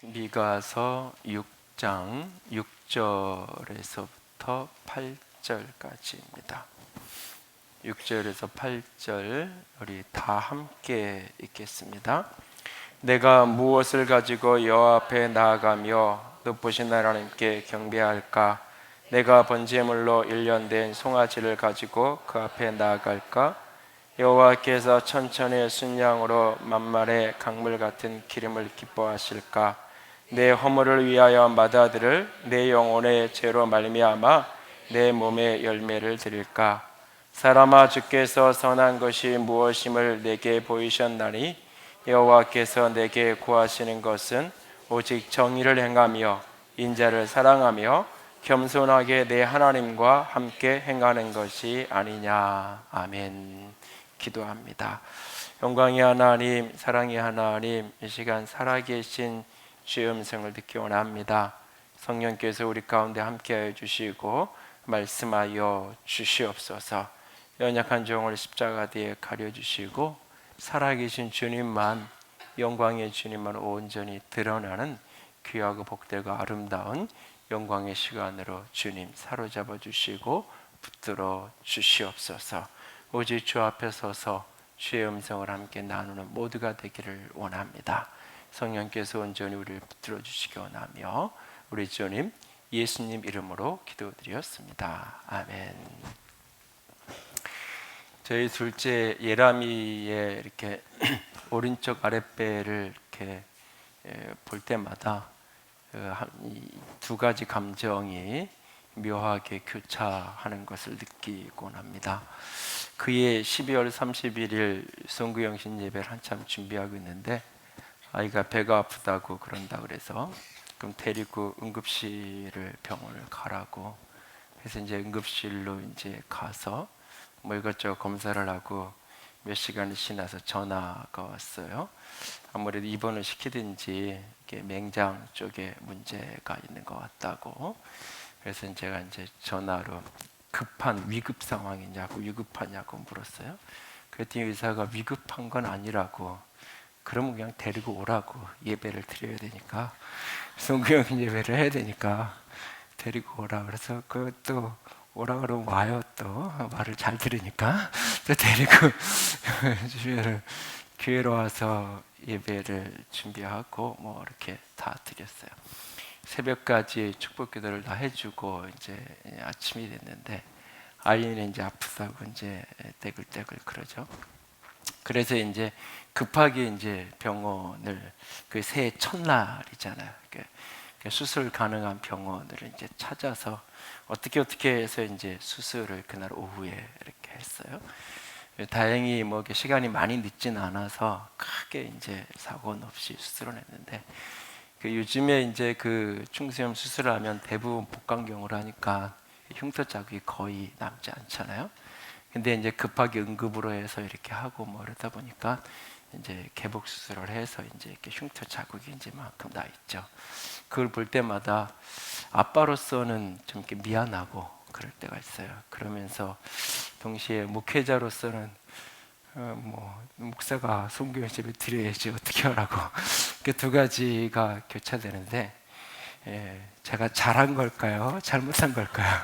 미가서 6장 6절에서부터 8절까지입니다. 6절에서 8절 우리 다 함께 읽겠습니다. 내가 무엇을 가지고 여호와 앞에 나아가며 높으신 하나님께 경배할까? 내가 번제물로 1년 된 송아지를 가지고 그 앞에 나아갈까? 여호와께서 천천의 순양으로 만만의 강물 같은 기름을 기뻐하실까? 내 허물을 위하여 맏아들을 내 영혼의 죄로 말미암아 내 몸의 열매를 드릴까? 사람아, 주께서 선한 것이 무엇임을 내게 보이셨나니 여호와께서 내게 구하시는 것은 오직 정의를 행하며 인자를 사랑하며 겸손하게 내 하나님과 함께 행하는 것이 아니냐. 아멘. 기도합니다. 영광의 하나님, 사랑의 하나님, 이 시간 살아계신 주의 음성을 듣기 원합니다. 성령께서 우리 가운데 함께하여 주시고 말씀하여 주시옵소서. 연약한 종을 십자가 뒤에 가려주시고 살아계신 주님만, 영광의 주님만 온전히 드러나는 귀하고 복되고 아름다운 영광의 시간으로 주님 사로잡아 주시고 붙들어 주시옵소서. 오직 주 앞에 서서 주의 음성을 함께 나누는 모두가 되기를 원합니다. 성령께서 온전히 우리를 붙들어 주시기 원하며 우리 주님 예수님 이름으로 기도드렸습니다. 아멘. 저희 둘째 예람이의 이렇게 오른쪽 아랫배를 이렇게 볼 때마다 두 가지 감정이 묘하게 교차하는 것을 느끼곤 합니다. 그해 12월 31일 송구영신 예배를 한참 준비하고 있는데 아이가 배가 아프다고 그런다 그래서 그럼 데리고 응급실을 병원을 가라고 그래서 이제 응급실로 이제 가서 뭐 이것저것 검사를 하고 몇 시간이 지나서 전화가 왔어요. 아무래도 입원을 시키든지 이게 맹장 쪽에 문제가 있는 것 같다고. 그래서 제가 이제 전화로 급한 위급 상황이냐고 위급하냐고 물었어요. 그랬더니 의사가 위급한 건 아니라고, 그러면 그냥 데리고 오라고, 예배를 드려야 되니까 송구영 예배를 해야 되니까 데리고 오라. 그래서 그것도 오라 그러면 와요. 또 말을 잘 들으니까 또 데리고 교회로 와서 예배를 준비하고 뭐 이렇게 다 드렸어요. 새벽까지 축복 기도를 다 해주고 이제 아침이 됐는데 아이는 이제 아프다고 이제 떼글떼글 그러죠. 그래서 이제 급하게 이제 병원을 그 새해 첫날이잖아요. 수술 가능한 병원을 이제 찾아서 어떻게 해서 이제 수술을 그날 오후에 이렇게 했어요. 다행히 뭐 시간이 많이 늦진 않아서 크게 이제 사고는 없이 수술을 했는데 요즘에 이제 그 충수염 수술하면 대부분 복강경으로 하니까 흉터 자국이 거의 남지 않잖아요. 근데 이제 급하게 응급으로 해서 이렇게 하고 뭐 이러다 보니까 이제 개복 수술을 해서 이제 이렇게 흉터 자국이 이제 만큼 나 있죠. 그걸 볼 때마다 아빠로서는 좀 이렇게 미안하고 그럴 때가 있어요. 그러면서 동시에 목회자로서는 뭐 목사가 송교회 집에 드려야지 어떻게 하라고 그 두 가지가 교차되는데 제가 잘한 걸까요? 잘못한 걸까요?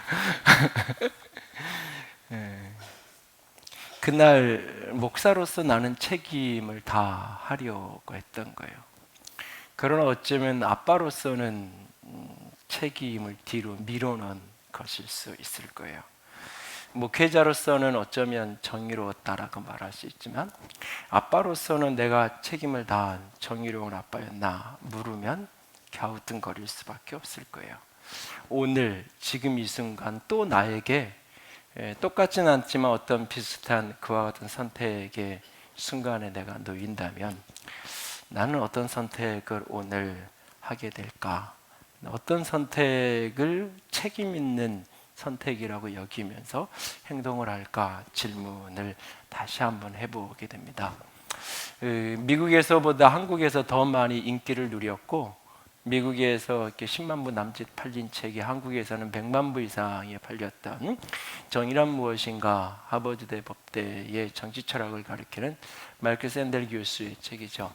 그날 목사로서 나는 책임을 다 하려고 했던 거예요. 그러나 어쩌면 아빠로서는 책임을 뒤로 밀어놓은 것일 수 있을 거예요. 목회자로서는 어쩌면 정의로웠다라고 말할 수 있지만 아빠로서는 내가 책임을 다한 정의로운 아빠였나 물으면 갸우뚱거릴 수밖에 없을 거예요. 오늘 지금 이 순간 또 나에게 똑같진 않지만 어떤 비슷한 그와 같은 선택의 순간에 내가 놓인다면 나는 어떤 선택을 오늘 하게 될까? 어떤 선택을 책임 있는 선택이라고 여기면서 행동을 할까 질문을 다시 한번 해보게 됩니다. 미국에서보다 한국에서 더 많이 인기를 누렸고 미국에서 이렇게 10만 부 남짓 팔린 책이 한국에서는 100만 부 이상이 팔렸던 정의란 무엇인가, 하버드대 법대의 정치 철학을 가리키는 마이클 샌델 교수의 책이죠.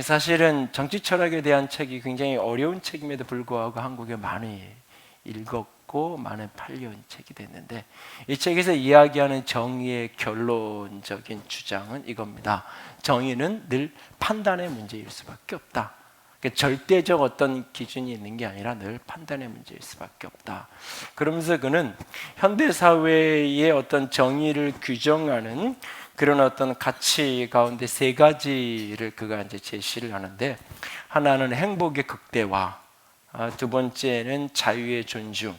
사실은 정치 철학에 대한 책이 굉장히 어려운 책임에도 불구하고 한국에 많이 읽었고 많이 팔려온 책이 됐는데, 이 책에서 이야기하는 정의의 결론적인 주장은 이겁니다. 정의는 늘 판단의 문제일 수밖에 없다. 절대적 어떤 기준이 있는 게 아니라 늘 판단의 문제일 수밖에 없다. 그러면서 그는 현대사회의 어떤 정의를 규정하는 그런 어떤 가치 가운데 세 가지를 그가 이제 제시를 하는데, 하나는 행복의 극대화, 두 번째는 자유의 존중,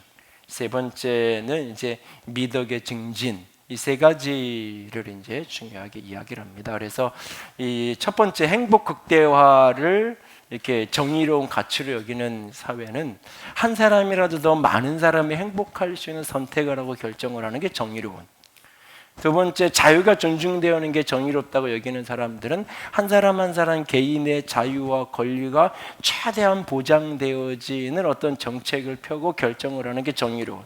세 번째는 이제 미덕의 증진, 이 세 가지를 이제 중요하게 이야기를 합니다. 그래서 이 첫 번째 행복 극대화를 이렇게 정의로운 가치로 여기는 사회는 한 사람이라도 더 많은 사람이 행복할 수 있는 선택을 하고 결정을 하는 게 정의로운, 두 번째 자유가 존중되어 오는 게 정의롭다고 여기는 사람들은 한 사람 한 사람 개인의 자유와 권리가 최대한 보장되어지는 어떤 정책을 펴고 결정을 하는 게 정의로운,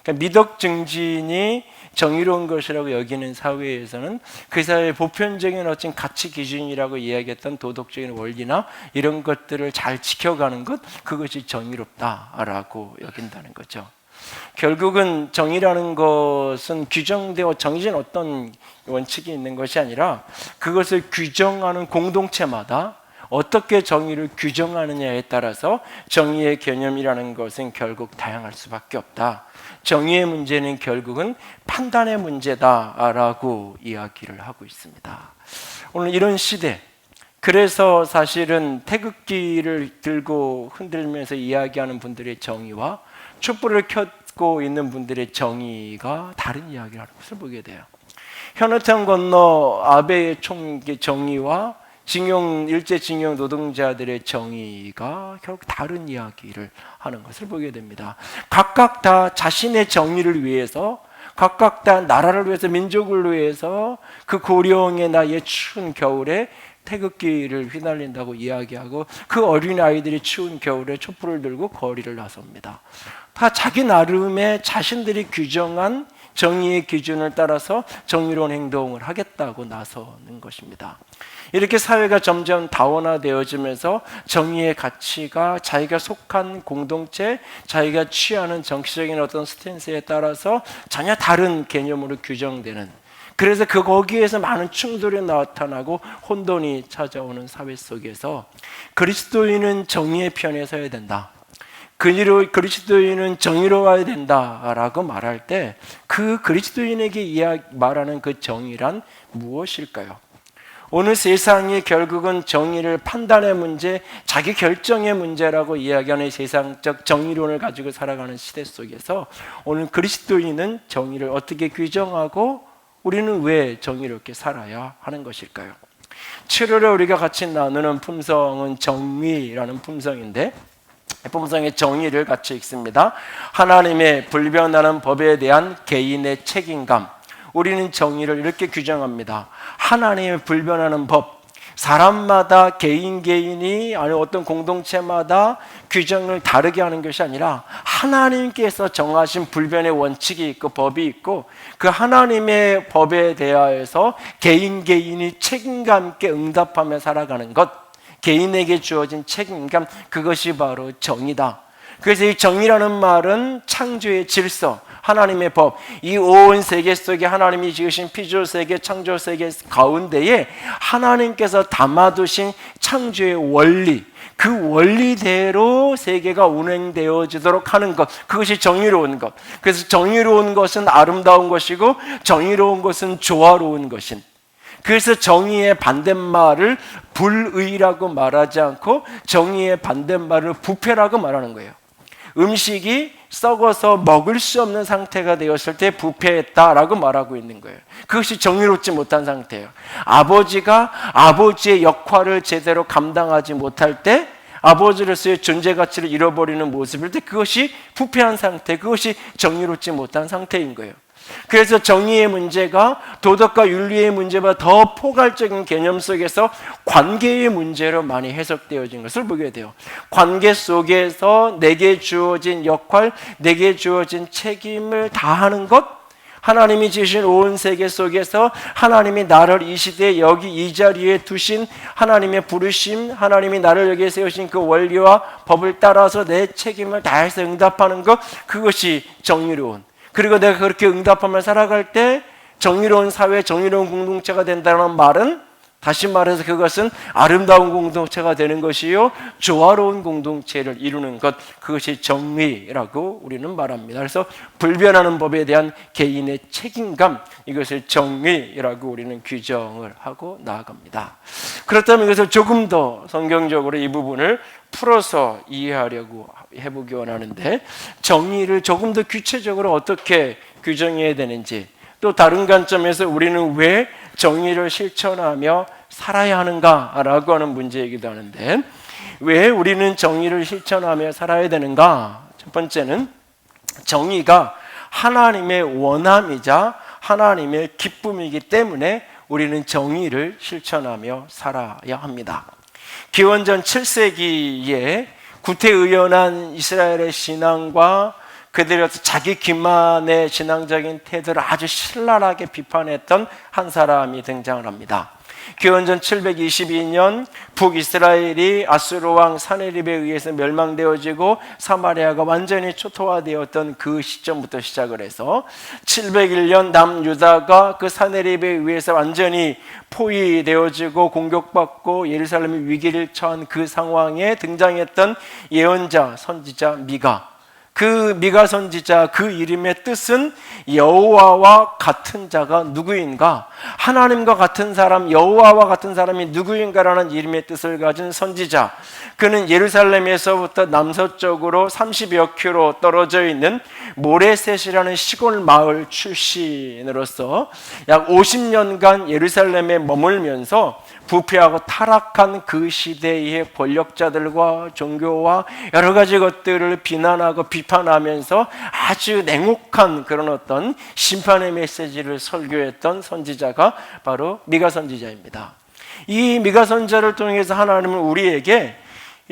그러니까 미덕 증진이 정의로운 것이라고 여기는 사회에서는 그 사회의 보편적인 어떤 가치 기준이라고 이야기했던 도덕적인 원리나 이런 것들을 잘 지켜가는 것, 그것이 정의롭다라고 여긴다는 거죠. 결국은 정의라는 것은 규정되어 정해진 어떤 원칙이 있는 것이 아니라 그것을 규정하는 공동체마다 어떻게 정의를 규정하느냐에 따라서 정의의 개념이라는 것은 결국 다양할 수밖에 없다. 정의의 문제는 결국은 판단의 문제다라고 이야기를 하고 있습니다. 오늘 이런 시대, 그래서 사실은 태극기를 들고 흔들면서 이야기하는 분들의 정의와 촛불을 켜고 있는 분들의 정의가 다른 이야기를 하는 것을 보게 돼요. 현해탄 건너 아베의 정의와 일제징용 노동자들의 정의가 결국 다른 이야기를 하는 것을 보게 됩니다. 각각 다 자신의 정의를 위해서, 각각 다 나라를 위해서, 민족을 위해서 그 고령의 나이에 추운 겨울에 태극기를 휘날린다고 이야기하고, 그 어린아이들이 추운 겨울에 촛불을 들고 거리를 나섭니다. 다 자기 나름의 자신들이 규정한 정의의 기준을 따라서 정의로운 행동을 하겠다고 나서는 것입니다. 이렇게 사회가 점점 다원화되어지면서 정의의 가치가 자기가 속한 공동체, 자기가 취하는 정치적인 어떤 스탠스에 따라서 전혀 다른 개념으로 규정되는, 그래서 거기에서 많은 충돌이 나타나고 혼돈이 찾아오는 사회 속에서 그리스도인은 정의의 편에 서야 된다, 그리스도인은 정의로워야 된다라고 말할 때 그 그리스도인에게 말하는 그 정의란 무엇일까요? 오늘 세상이 결국은 정의를 판단의 문제, 자기 결정의 문제라고 이야기하는 세상적 정의론을 가지고 살아가는 시대 속에서 오늘 그리스도인은 정의를 어떻게 규정하고 우리는 왜 정의롭게 살아야 하는 것일까요? 7월에 우리가 같이 나누는 품성은 정의라는 품성인데, 품성의 정의를 같이 읽습니다. 하나님의 불변하는 법에 대한 개인의 책임감. 우리는 정의를 이렇게 규정합니다. 하나님의 불변하는 법, 사람마다 개인이 아니 어떤 공동체마다 규정을 다르게 하는 것이 아니라 하나님께서 정하신 불변의 원칙이 있고 법이 있고, 그 하나님의 법에 대하여서 개인이 책임감 있게 응답하며 살아가는 것, 개인에게 주어진 책임감, 그것이 바로 정의다. 그래서 이 정의라는 말은 창조의 질서, 하나님의 법, 이 온 세계 속에 하나님이 지으신 피조세계, 창조세계 가운데에 하나님께서 담아두신 창조의 원리, 그 원리대로 세계가 운행되어지도록 하는 것, 그것이 정의로운 것. 그래서 정의로운 것은 아름다운 것이고 정의로운 것은 조화로운 것인, 그래서 정의의 반대말을 불의라고 말하지 않고 정의의 반대말을 부패라고 말하는 거예요. 음식이 썩어서 먹을 수 없는 상태가 되었을 때 부패했다라고 말하고 있는 거예요. 그것이 정의롭지 못한 상태예요. 아버지가 아버지의 역할을 제대로 감당하지 못할 때, 아버지로서의 존재 가치를 잃어버리는 모습일 때, 그것이 부패한 상태, 그것이 정의롭지 못한 상태인 거예요. 그래서 정의의 문제가 도덕과 윤리의 문제보다 더 포괄적인 개념 속에서 관계의 문제로 많이 해석되어진 것을 보게 돼요. 관계 속에서 내게 주어진 역할, 내게 주어진 책임을 다하는 것, 하나님이 지으신 온 세계 속에서 하나님이 나를 이 시대에 여기 이 자리에 두신 하나님의 부르심, 하나님이 나를 여기에 세우신 그 원리와 법을 따라서 내 책임을 다해서 응답하는 것, 그것이 정의로운, 그리고 내가 그렇게 응답하며 살아갈 때 정의로운 사회, 정의로운 공동체가 된다는 말은, 다시 말해서 그것은 아름다운 공동체가 되는 것이요 조화로운 공동체를 이루는 것, 그것이 정의라고 우리는 말합니다. 그래서 불변하는 법에 대한 개인의 책임감, 이것을 정의라고 우리는 규정을 하고 나아갑니다. 그렇다면 이것을 조금 더 성경적으로 이 부분을 풀어서 이해하려고 해보기 원하는데, 정의를 조금 더 구체적으로 어떻게 규정해야 되는지, 또 다른 관점에서 우리는 왜 정의를 실천하며 살아야 하는가라고 하는 문제이기도 하는데, 왜 우리는 정의를 실천하며 살아야 되는가? 첫 번째는 정의가 하나님의 원함이자 하나님의 기쁨이기 때문에 우리는 정의를 실천하며 살아야 합니다. 기원전 7세기에 구태의연한 이스라엘의 신앙과 그들의 자기 기만의 신앙적인 태도를 아주 신랄하게 비판했던 한 사람이 등장을 합니다. 기원전 722년 북이스라엘이 아수르 왕 사네립에 의해서 멸망되어지고 사마리아가 완전히 초토화되었던 그 시점부터 시작을 해서 701년 남유다가 그 사네립에 의해서 완전히 포위되어지고 공격받고 예루살렘이 위기를 처한 그 상황에 등장했던 예언자, 선지자 미가, 그 미가 선지자, 그 이름의 뜻은 여호와와 같은 자가 누구인가? 하나님과 같은 사람, 여호와와 같은 사람이 누구인가라는 이름의 뜻을 가진 선지자. 그는 예루살렘에서부터 남서쪽으로 30여 킬로 떨어져 있는 모레셋이라는 시골 마을 출신으로서 약 50년간 예루살렘에 머물면서 부패하고 타락한 그 시대의 권력자들과 종교와 여러 가지 것들을 비난하고 비판하면서 아주 냉혹한 그런 어떤 심판의 메시지를 설교했던 선지자가 바로 미가 선지자입니다. 이 미가 선지자를 통해서 하나님은 우리에게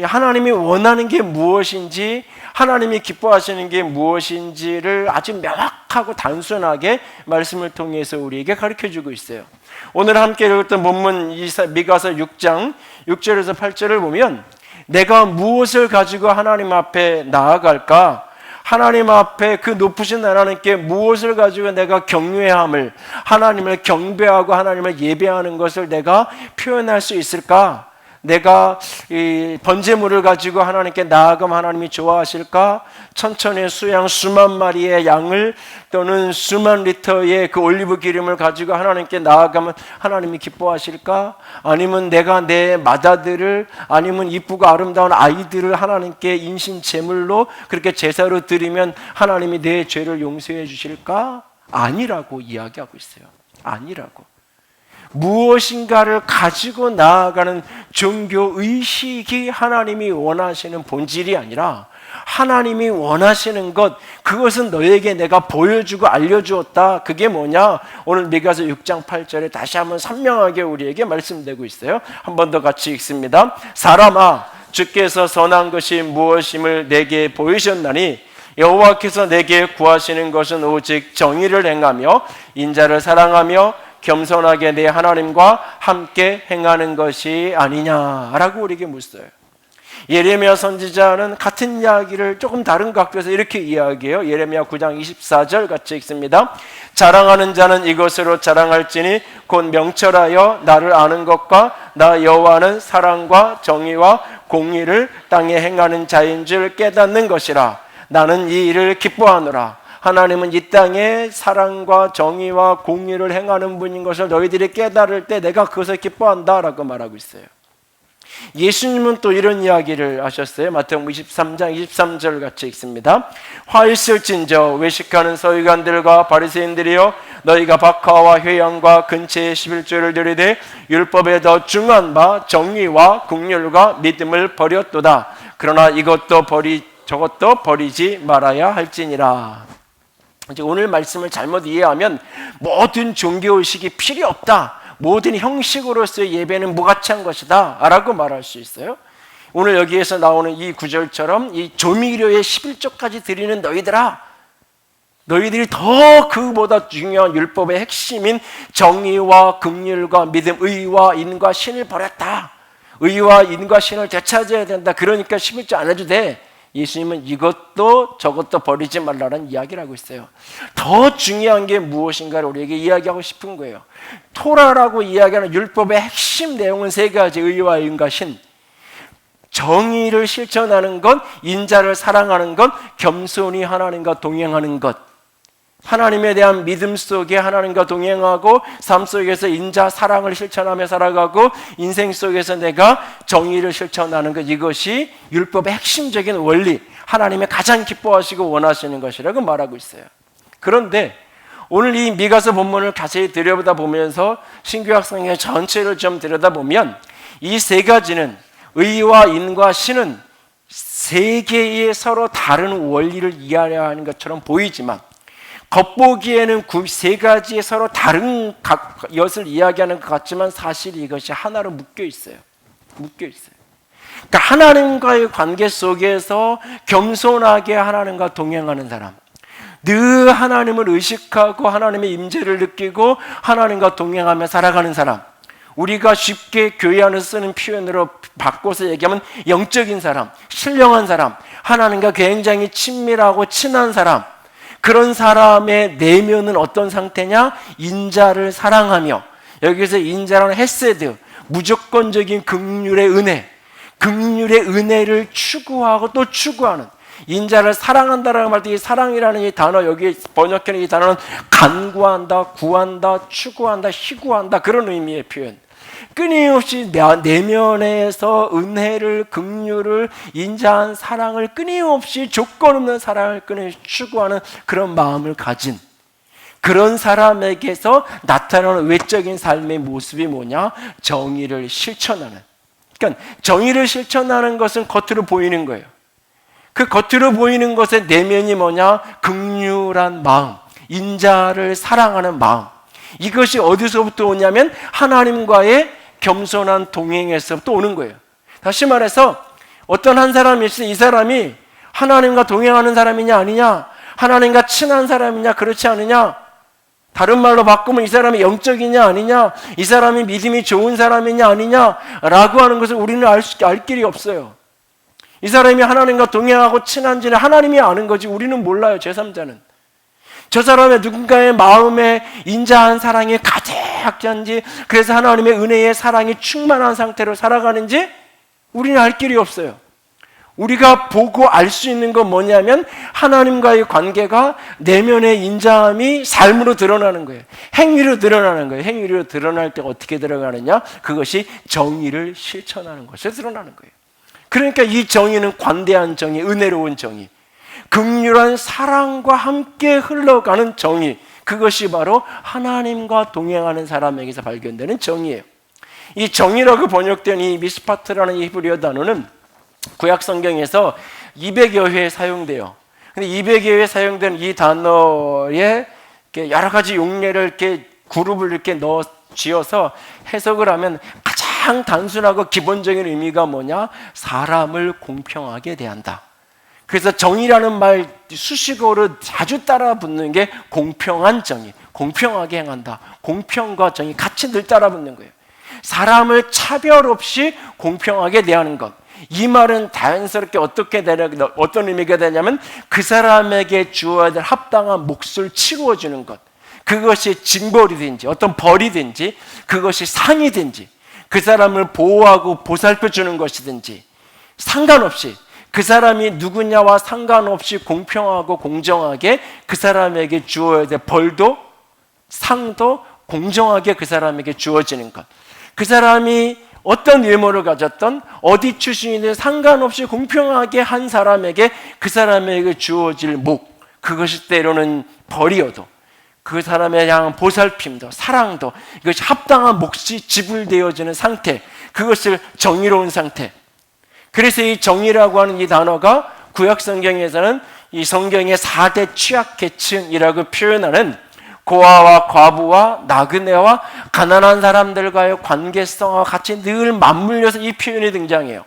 하나님이 원하는 게 무엇인지, 하나님이 기뻐하시는 게 무엇인지를 아주 명확하고 단순하게 말씀을 통해서 우리에게 가르쳐주고 있어요. 오늘 함께 읽었던 본문 미가서 6장 6절에서 8절을 보면, 내가 무엇을 가지고 하나님 앞에 나아갈까? 하나님 앞에 그 높으신 하나님께 무엇을 가지고 내가 경외함을, 하나님을 경배하고 하나님을 예배하는 것을 내가 표현할 수 있을까? 내가 이 번제물을 가지고 하나님께 나아가면 하나님이 좋아하실까? 천천의 수양 수만 마리의 양을 또는 수만 리터의 그 올리브 기름을 가지고 하나님께 나아가면 하나님이 기뻐하실까? 아니면 내가 내 맏아들을, 아니면 이쁘고 아름다운 아이들을 하나님께 인신 제물로 그렇게 제사로 드리면 하나님이 내 죄를 용서해 주실까? 아니라고 이야기하고 있어요. 아니라고. 무엇인가를 가지고 나아가는 종교 의식이 하나님이 원하시는 본질이 아니라, 하나님이 원하시는 것, 그것은 너에게 내가 보여주고 알려주었다. 그게 뭐냐? 오늘 미가서 6장 8절에 다시 한번 선명하게 우리에게 말씀되고 있어요. 한 번 더 같이 읽습니다. 사람아, 주께서 선한 것이 무엇임을 내게 보이셨나니 여호와께서 내게 구하시는 것은 오직 정의를 행하며 인자를 사랑하며 겸손하게 내 하나님과 함께 행하는 것이 아니냐라고 우리에게 묻어요. 예레미야 선지자는 같은 이야기를 조금 다른 각도에서 이렇게 이야기해요. 예레미야 9장 24절 같이 읽습니다. 자랑하는 자는 이것으로 자랑할지니 곧 명철하여 나를 아는 것과 나 여호와는 사랑과 정의와 공의를 땅에 행하는 자인 줄 깨닫는 것이라. 나는 이 일을 기뻐하노라. 하나님은 이 땅에 사랑과 정의와 공의를 행하는 분인 것을 너희들이 깨달을 때 내가 그것을 기뻐한다라고 말하고 있어요. 예수님은 또 이런 이야기를 하셨어요. 마태복음 23장 23절 같이 읽습니다. 화 있을진저 외식하는 서기관들과 바리새인들이여, 너희가 박하와 회양과 근처의 11조를 드리되 율법에 더 중한 바 정의와 긍휼과 믿음을 버렸도다. 그러나 저것도 버리지 말아야 할지니라. 이제 오늘 말씀을 잘못 이해하면 모든 종교의식이 필요 없다, 모든 형식으로서의 예배는 무가치한 것이다 라고 말할 수 있어요. 오늘 여기에서 나오는 이 구절처럼 이 조미료의 11조까지 드리는 너희들아, 너희들이 더 그보다 중요한 율법의 핵심인 정의와 긍휼과 믿음, 의와 인과 신을 버렸다, 의와 인과 신을 되찾아야 된다, 그러니까 11조 안 해도 돼. 예수님은 이것도 저것도 버리지 말라는 이야기를 하고 있어요. 더 중요한 게 무엇인가를 우리에게 이야기하고 싶은 거예요. 토라라고 이야기하는 율법의 핵심 내용은 세 가지: 의와 인과 신. 정의를 실천하는 것, 인자를 사랑하는 것, 겸손히 하나님과 동행하는 것. 하나님에 대한 믿음 속에 하나님과 동행하고 삶 속에서 인자 사랑을 실천하며 살아가고 인생 속에서 내가 정의를 실천하는 것, 이것이 율법의 핵심적인 원리, 하나님의 가장 기뻐하시고 원하시는 것이라고 말하고 있어요. 그런데 오늘 이 미가서 본문을 자세히 들여다보면서 신구약성경 전체를 좀 들여다보면 이 세 가지는, 의와 인과 신은 세 개의 서로 다른 원리를 이해하는 것처럼 보이지만 겉보기에는 세 가지의 서로 다른 것을 이야기하는 것 같지만 사실 이것이 하나로 묶여 있어요. 그러니까 하나님과의 관계 속에서 겸손하게 하나님과 동행하는 사람, 늘 하나님을 의식하고 하나님의 임재를 느끼고 하나님과 동행하며 살아가는 사람, 우리가 쉽게 교회 안에서 쓰는 표현으로 바꿔서 얘기하면 영적인 사람, 신령한 사람, 하나님과 굉장히 친밀하고 친한 사람, 그런 사람의 내면은 어떤 상태냐? 인자를 사랑하며, 여기서 인자라는 헤세드, 무조건적인 긍휼의 은혜, 긍휼의 은혜를 추구하고 또 추구하는, 인자를 사랑한다라는 말 때 이 사랑이라는 이 단어, 여기 번역하는 이 단어는 간구한다, 구한다, 추구한다, 희구한다, 그런 의미의 표현. 끊임없이 내면에서 은혜를, 긍휼을, 인자한 사랑을 끊임없이, 조건 없는 사랑을 끊임없이 추구하는 그런 마음을 가진 그런 사람에게서 나타나는 외적인 삶의 모습이 뭐냐? 정의를 실천하는. 그러니까 정의를 실천하는 것은 겉으로 보이는 거예요. 그 겉으로 보이는 것의 내면이 뭐냐? 긍휼한 마음, 인자를 사랑하는 마음. 이것이 어디서부터 오냐면 하나님과의 겸손한 동행에서부터 오는 거예요. 다시 말해서 어떤 한 사람이 있어, 이 사람이 하나님과 동행하는 사람이냐 아니냐, 하나님과 친한 사람이냐 그렇지 않으냐, 다른 말로 바꾸면 이 사람이 영적이냐 아니냐, 이 사람이 믿음이 좋은 사람이냐 아니냐 라고 하는 것을 우리는 알 길이 없어요. 이 사람이 하나님과 동행하고 친한지는 하나님이 아는 거지 우리는 몰라요. 제3자는. 저 사람의 누군가의 마음에 인자한 사랑이 가득 찬지, 그래서 하나님의 은혜의 사랑이 충만한 상태로 살아가는지 우리는 알 길이 없어요. 우리가 보고 알 수 있는 건 뭐냐면 하나님과의 관계가 내면의 인자함이 삶으로 드러나는 거예요. 행위로 드러나는 거예요. 행위로 드러날 때 어떻게 들어가느냐? 그것이 정의를 실천하는 것에 드러나는 거예요. 그러니까 이 정의는 관대한 정의, 은혜로운 정의, 긍휼한 사랑과 함께 흘러가는 정의, 그것이 바로 하나님과 동행하는 사람에게서 발견되는 정의예요. 이 정의라고 번역된 이 미스파트라는 이 히브리어 단어는 구약 성경에서 200여 회 사용돼요. 근데 200여 회 사용된 이 단어에 여러 가지 용례를 이렇게 그룹을 이렇게 넣어 지어서 해석을 하면 가장 단순하고 기본적인 의미가 뭐냐? 사람을 공평하게 대한다. 그래서 정의라는 말 수식어로 자주 따라 붙는 게 공평한 정의, 공평하게 행한다. 공평과 정의 같이 늘 따라 붙는 거예요. 사람을 차별 없이 공평하게 대하는 것. 이 말은 자연스럽게 어떤 의미가 되냐면 그 사람에게 주어야 될 합당한 몫을 치루어주는 것. 그것이 징벌이든지 어떤 벌이든지 그것이 상이든지 그 사람을 보호하고 보살펴주는 것이든지 상관없이 그 사람이 누구냐와 상관없이 공평하고 공정하게 그 사람에게 주어야 될 벌도 상도 공정하게 그 사람에게 주어지는 것. 그 사람이 어떤 외모를 가졌던 어디 출신이든 상관없이 공평하게 한 사람에게 그 사람에게 주어질 목, 그것이 때로는 벌이어도 그 사람에 대한 보살핌도 사랑도 이것이 합당한 몫이 지불되어지는 상태, 그것을 정의로운 상태. 그래서 이 정의라고 하는 이 단어가 구약 성경에서는 이 성경의 4대 취약계층이라고 표현하는 고아와 과부와 나그네와 가난한 사람들과의 관계성과 같이 늘 맞물려서 이 표현이 등장해요.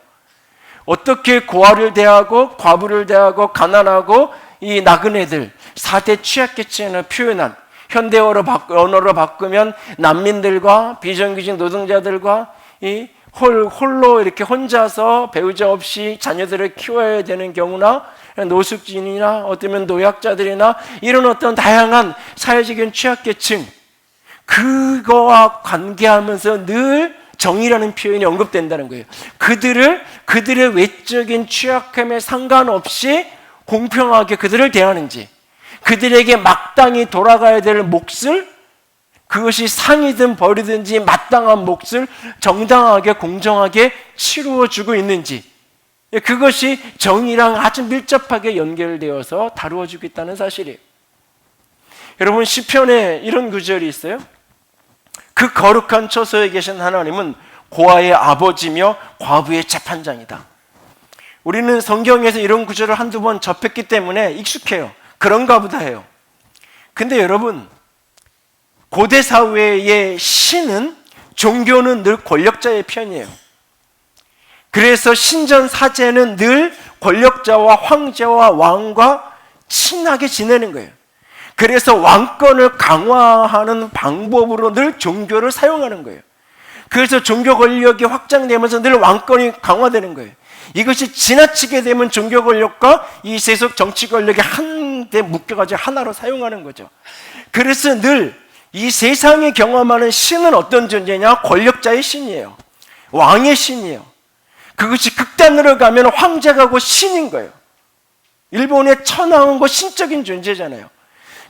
어떻게 고아를 대하고 과부를 대하고 가난하고 이 나그네들 4대 취약계층을 표현한 현대어로 언어로 바꾸면 난민들과 비정규직 노동자들과 이 홀로 이렇게 혼자서 배우자 없이 자녀들을 키워야 되는 경우나 노숙진이나 어쩌면 노약자들이나 이런 어떤 다양한 사회적인 취약계층, 그거와 관계하면서 늘 정의라는 표현이 언급된다는 거예요. 그들의 외적인 취약함에 상관없이 공평하게 그들을 대하는지, 그들에게 마땅히 돌아가야 될 몫을, 그것이 상이든 벌이든지 마땅한 몫을 정당하게 공정하게 치루어주고 있는지, 그것이 정의랑 아주 밀접하게 연결되어서 다루어지고 있다는 사실이에요. 여러분, 시편에 이런 구절이 있어요. 그 거룩한 처소에 계신 하나님은 고아의 아버지며 과부의 재판장이다. 우리는 성경에서 이런 구절을 한두 번 접했기 때문에 익숙해요. 그런가 보다 해요. 근데 여러분, 고대 사회의 신은, 종교는 늘 권력자의 편이에요. 그래서 신전 사제는 늘 권력자와 황제와 왕과 친하게 지내는 거예요. 그래서 왕권을 강화하는 방법으로 늘 종교를 사용하는 거예요. 그래서 종교 권력이 확장되면서 늘 왕권이 강화되는 거예요. 이것이 지나치게 되면 종교 권력과 이 세속 정치 권력이 한데 묶여가지고 하나로 사용하는 거죠. 그래서 늘 이 세상에 경험하는 신은 어떤 존재냐? 권력자의 신이에요. 왕의 신이에요. 그것이 극단으로 가면 황제가고 신인 거예요. 일본의 천황은 신적인 존재잖아요.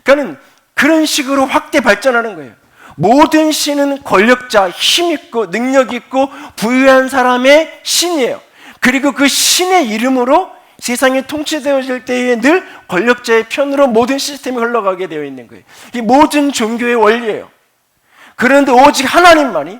그러니까 그런 식으로 확대 발전하는 거예요. 모든 신은 권력자, 힘있고 능력있고 부유한 사람의 신이에요. 그리고 그 신의 이름으로 세상이 통치되어질 때에 늘 권력자의 편으로 모든 시스템이 흘러가게 되어 있는 거예요. 이 모든 종교의 원리예요. 그런데 오직 하나님만이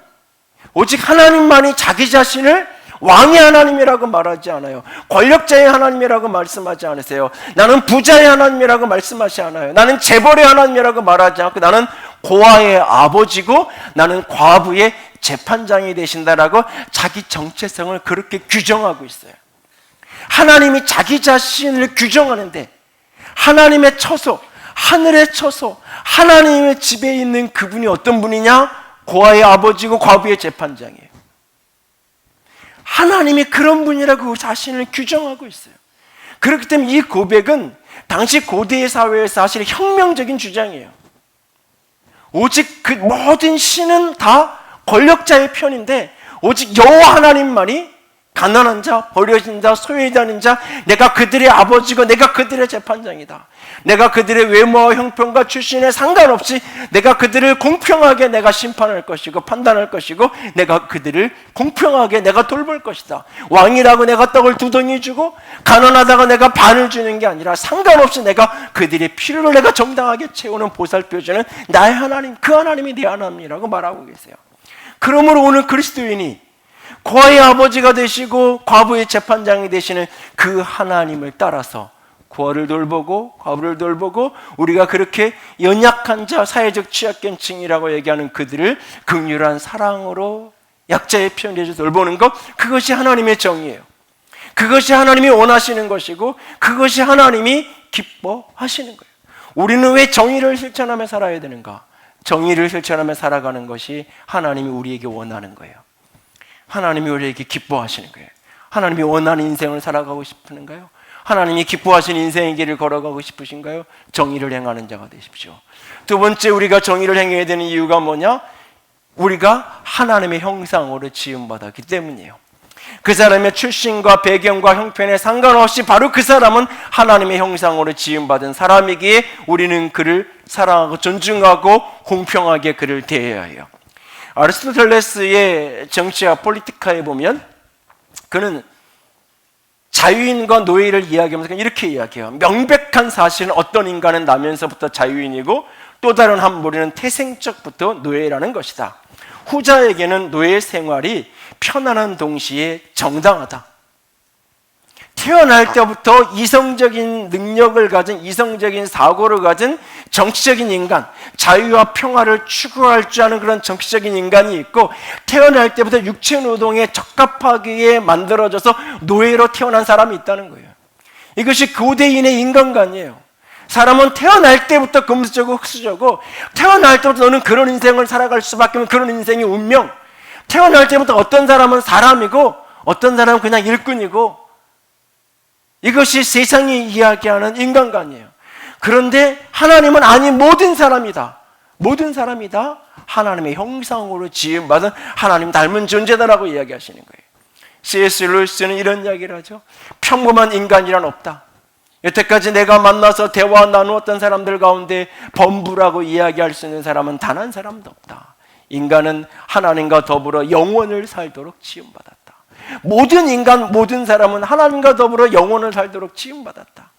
자기 자신을 왕의 하나님이라고 말하지 않아요. 권력자의 하나님이라고 말씀하지 않으세요. 나는 부자의 하나님이라고 말씀하지 않아요. 나는 재벌의 하나님이라고 말하지 않고 나는 고아의 아버지고 나는 과부의 재판장이 되신다라고 자기 정체성을 그렇게 규정하고 있어요. 하나님이 자기 자신을 규정하는데 하나님의 처소, 하늘의 처소, 하나님의 집에 있는 그분이 어떤 분이냐? 고아의 아버지고 과부의 재판장이에요. 하나님이 그런 분이라고 자신을 규정하고 있어요. 그렇기 때문에 이 고백은 당시 고대의 사회에서 사실 혁명적인 주장이에요. 오직 그 모든 신은 다 권력자의 편인데 오직 여호와 하나님만이 가난한 자, 버려진 자, 소외되는 자, 내가 그들의 아버지고 내가 그들의 재판장이다. 내가 그들의 외모와 형편과 출신에 상관없이 내가 그들을 공평하게 내가 심판할 것이고 판단할 것이고 내가 그들을 공평하게 내가 돌볼 것이다. 왕이라고 내가 떡을 2덩이 주고 가난하다가 내가 반을 주는 게 아니라 상관없이 내가 그들의 필요를 내가 정당하게 채우는 보살펴주는 나의 하나님, 그 하나님이 내 하나님이라고 말하고 계세요. 그러므로 오늘 그리스도인이 고아의 아버지가 되시고 과부의 재판장이 되시는 그 하나님을 따라서 고아를 돌보고 과부를 돌보고 우리가 그렇게 연약한 자, 사회적 취약계층이라고 얘기하는 그들을 긍휼한 사랑으로 약자의 편에서 돌보는 것, 그것이 하나님의 정의예요. 그것이 하나님이 원하시는 것이고 그것이 하나님이 기뻐하시는 거예요. 우리는 왜 정의를 실천하며 살아야 되는가? 정의를 실천하며 살아가는 것이 하나님이 우리에게 원하는 거예요. 하나님이 우리에게 기뻐하시는 거예요. 하나님이 원하는 인생을 살아가고 싶으신가요? 하나님이 기뻐하시는 인생의 길을 걸어가고 싶으신가요? 정의를 행하는 자가 되십시오. 두 번째, 우리가 정의를 행해야 되는 이유가 뭐냐? 우리가 하나님의 형상으로 지음받았기 때문이에요. 그 사람의 출신과 배경과 형편에 상관없이 바로 그 사람은 하나님의 형상으로 지음받은 사람이기에 우리는 그를 사랑하고 존중하고 공평하게 그를 대해야 해요. 아리스토텔레스의 정치와 폴리티카에 보면 그는 자유인과 노예를 이야기하면서 이렇게 이야기해요. 명백한 사실은 어떤 인간은 나면서부터 자유인이고 또 다른 한 무리는 태생적부터 노예라는 것이다. 후자에게는 노예 생활이 편안한 동시에 정당하다. 태어날 때부터 이성적인 능력을 가진, 이성적인 사고를 가진 정치적인 인간, 자유와 평화를 추구할 줄 아는 그런 정치적인 인간이 있고, 태어날 때부터 육체 노동에 적합하게 만들어져서 노예로 태어난 사람이 있다는 거예요. 이것이 고대인의 인간관이에요. 사람은 태어날 때부터 금수저고 흙수저고, 태어날 때부터 너는 그런 인생을 살아갈 수밖에 없는 그런 인생의 운명, 태어날 때부터 어떤 사람은 사람이고 어떤 사람은 그냥 일꾼이고, 이것이 세상이 이야기하는 인간관이에요. 그런데 하나님은 아니, 모든 사람이다, 모든 사람이 다 하나님의 형상으로 지음받은 하나님 닮은 존재다라고 이야기하시는 거예요. C.S. 루이스는 이런 이야기를 하죠. 평범한 인간이란 없다. 여태까지 내가 만나서 대화 나누었던 사람들 가운데 범부라고 이야기할 수 있는 사람은 단 한 사람도 없다. 인간은 하나님과 더불어 영원을 살도록 지음받았다. 모든 인간, 모든 사람은 하나님과 더불어 영원을 살도록 지음받았다.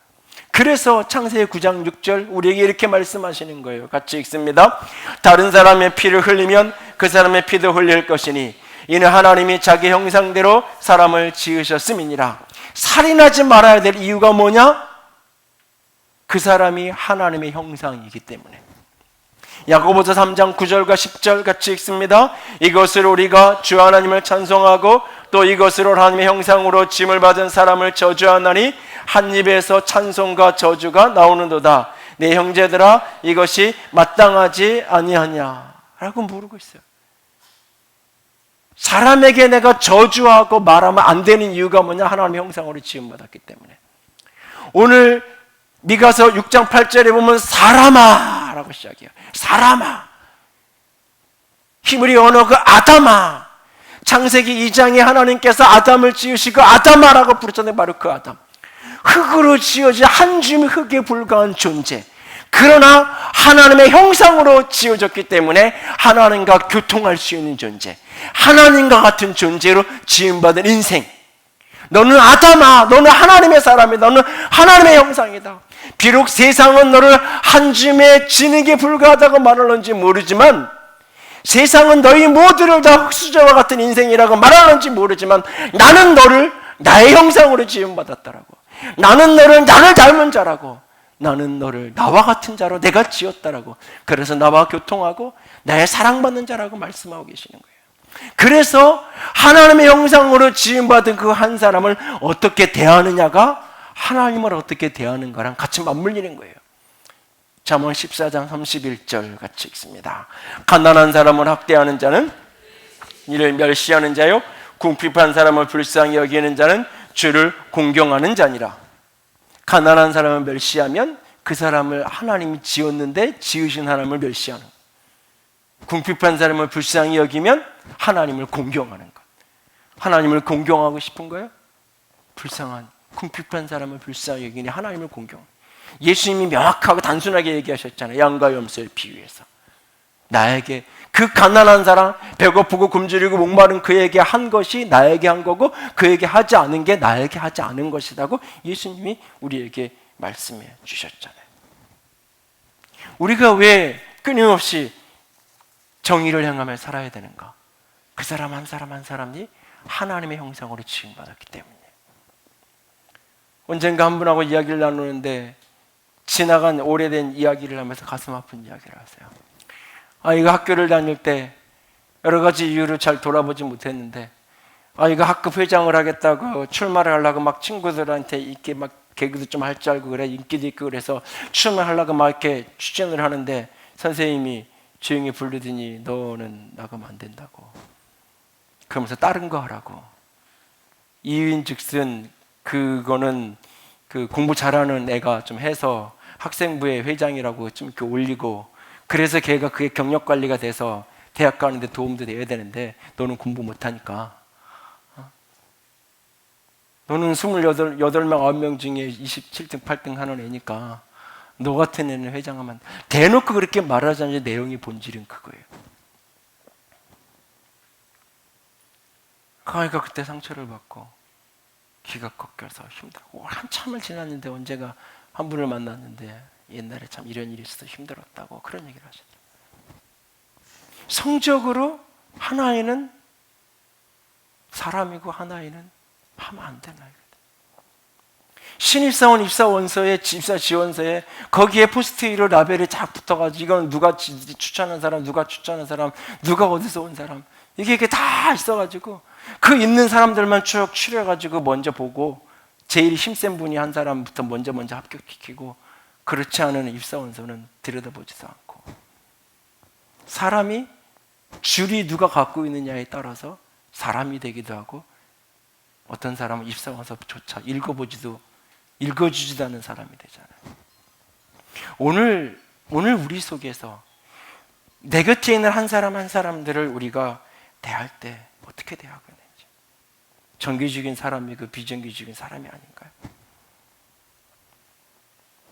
그래서 창세기 9장 6절 우리에게 이렇게 말씀하시는 거예요. 같이 읽습니다. 다른 사람의 피를 흘리면 그 사람의 피도 흘릴 것이니 이는 하나님이 자기 형상대로 사람을 지으셨음이니라. 살인하지 말아야 될 이유가 뭐냐? 그 사람이 하나님의 형상이기 때문에. 야고보서 3장 9절과 10절 같이 읽습니다. 이것으로 우리가 주 하나님을 찬송하고 또 이것으로 하나님의 형상으로 지음을 받은 사람을 저주하나니 한 입에서 찬송과 저주가 나오는도다. 내 형제들아, 이것이 마땅하지 아니하냐 라고 물고 있어요. 사람에게 내가 저주하고 말하면 안 되는 이유가 뭐냐? 하나님의 형상으로 지음받았기 때문에. 오늘 미가서 6장 8절에 보면 사람아 라고 시작해요. 사람아. 히브리 언어 그 아담아. 창세기 2장에 하나님께서 아담을 지으시고 아담아라고 부르잖아요. 바로 그 아담. 흙으로 지어진 한 줌 흙에 불과한 존재. 그러나 하나님의 형상으로 지어졌기 때문에 하나님과 교통할 수 있는 존재, 하나님과 같은 존재로 지음받은 인생. 너는 아담아, 너는 하나님의 사람이다, 너는 하나님의 형상이다. 비록 세상은 너를 한 줌의 진흙에 불과하다고 말하는지 모르지만, 세상은 너희 모두를 다 흙수저와 같은 인생이라고 말하는지 모르지만, 나는 너를 나의 형상으로 지음받았다라고, 나는 너를 나를 닮은 자라고, 나는 너를 나와 같은 자로 내가 지었다라고, 그래서 나와 교통하고 나의 사랑받는 자라고 말씀하고 계시는 거예요. 그래서 하나님의 형상으로 지음받은 그 한 사람을 어떻게 대하느냐가 하나님을 어떻게 대하는가랑 같이 맞물리는 거예요. 잠언 14장 31절 같이 읽습니다. 가난한 사람을 학대하는 자는 이를 멸시하는 자요, 궁핍한 사람을 불쌍히 여기는 자는 주를 공경하는 자니라. 가난한 사람을 멸시하면 그 사람을 하나님이 지었는데 지으신 하나님을 멸시하는 것. 궁핍한 사람을 불쌍히 여기면 하나님을 공경하는 것. 하나님을 공경하고 싶은 거예요? 불쌍한 궁핍한 사람을 불쌍히 여기니 하나님을 공경. 예수님이 명확하고 단순하게 얘기하셨잖아요. 양과 염소를 비유해서. 나에게, 그 가난한 사람, 배고프고 굶주리고 목마른 그에게 한 것이 나에게 한 거고, 그에게 하지 않은 게 나에게 하지 않은 것이라고 예수님이 우리에게 말씀해 주셨잖아요. 우리가 왜 끊임없이 정의를 향하며 살아야 되는가? 그 사람 한 사람 한 사람이 하나님의 형상으로 지음받았기 때문이에요. 언젠가 한 분하고 이야기를 나누는데 지나간 오래된 이야기를 하면서 가슴 아픈 이야기를 하세요. 아이가 학교를 다닐 때 여러 가지 이유로 잘 돌아보지 못했는데, 아이가 학급 회장을 하겠다고 출마를 하려고 막 친구들한테 이렇게 막 개그도 좀 할 줄 알고 그래, 인기도 있고 그래서 출마하려고 막 이렇게 추천을 하는데 선생님이 조용히 부르더니 너는 나가면 안 된다고, 그러면서 다른 거 하라고. 이유인즉슨 그거는 그 공부 잘하는 애가 좀 해서 학생부의 회장이라고 좀 이렇게 올리고, 그래서 걔가 그게 경력 관리가 돼서 대학 가는데 도움도 돼야 되는데 너는 공부 못하니까, 너는 28명, 9명 중에 27등, 8등 하는 애니까 너 같은 애는 회장하면, 대놓고 그렇게 말하자니 내용의 본질은 그거예요. 그 아이가 그때 상처를 받고 기가 꺾여서 힘들고, 한참을 지났는데 언제가 한 분을 만났는데 옛날에 참 이런 일이 있어서 힘들었다고 그런 얘기를 하셨어요. 성적으로 하나이는 사람이고 하나이는 하면 안 되는 아이거든. 신입사원 입사원서에 입사 지원서에 거기에 포스트잇으로 라벨이 쫙 붙어가지고 이건 누가 추천한 사람, 누가 추천한 사람, 누가 어디서 온 사람, 이게 다 있어가지고 그 있는 사람들만 쭉 추려가지고 먼저 보고 제일 힘센 분이 한 사람부터 먼저 합격시키고, 그렇지 않은 입사원서는 들여다보지도 않고, 사람이 줄이 누가 갖고 있느냐에 따라서 사람이 되기도 하고, 어떤 사람은 입사원서조차 읽어주지도 않는 사람이 되잖아요. 오늘 우리 속에서 내 곁에 있는 한 사람 한 사람들을 우리가 대할 때 어떻게 대하고 있는지, 정규직인 사람이고 비정규직인 사람이 아닌가요?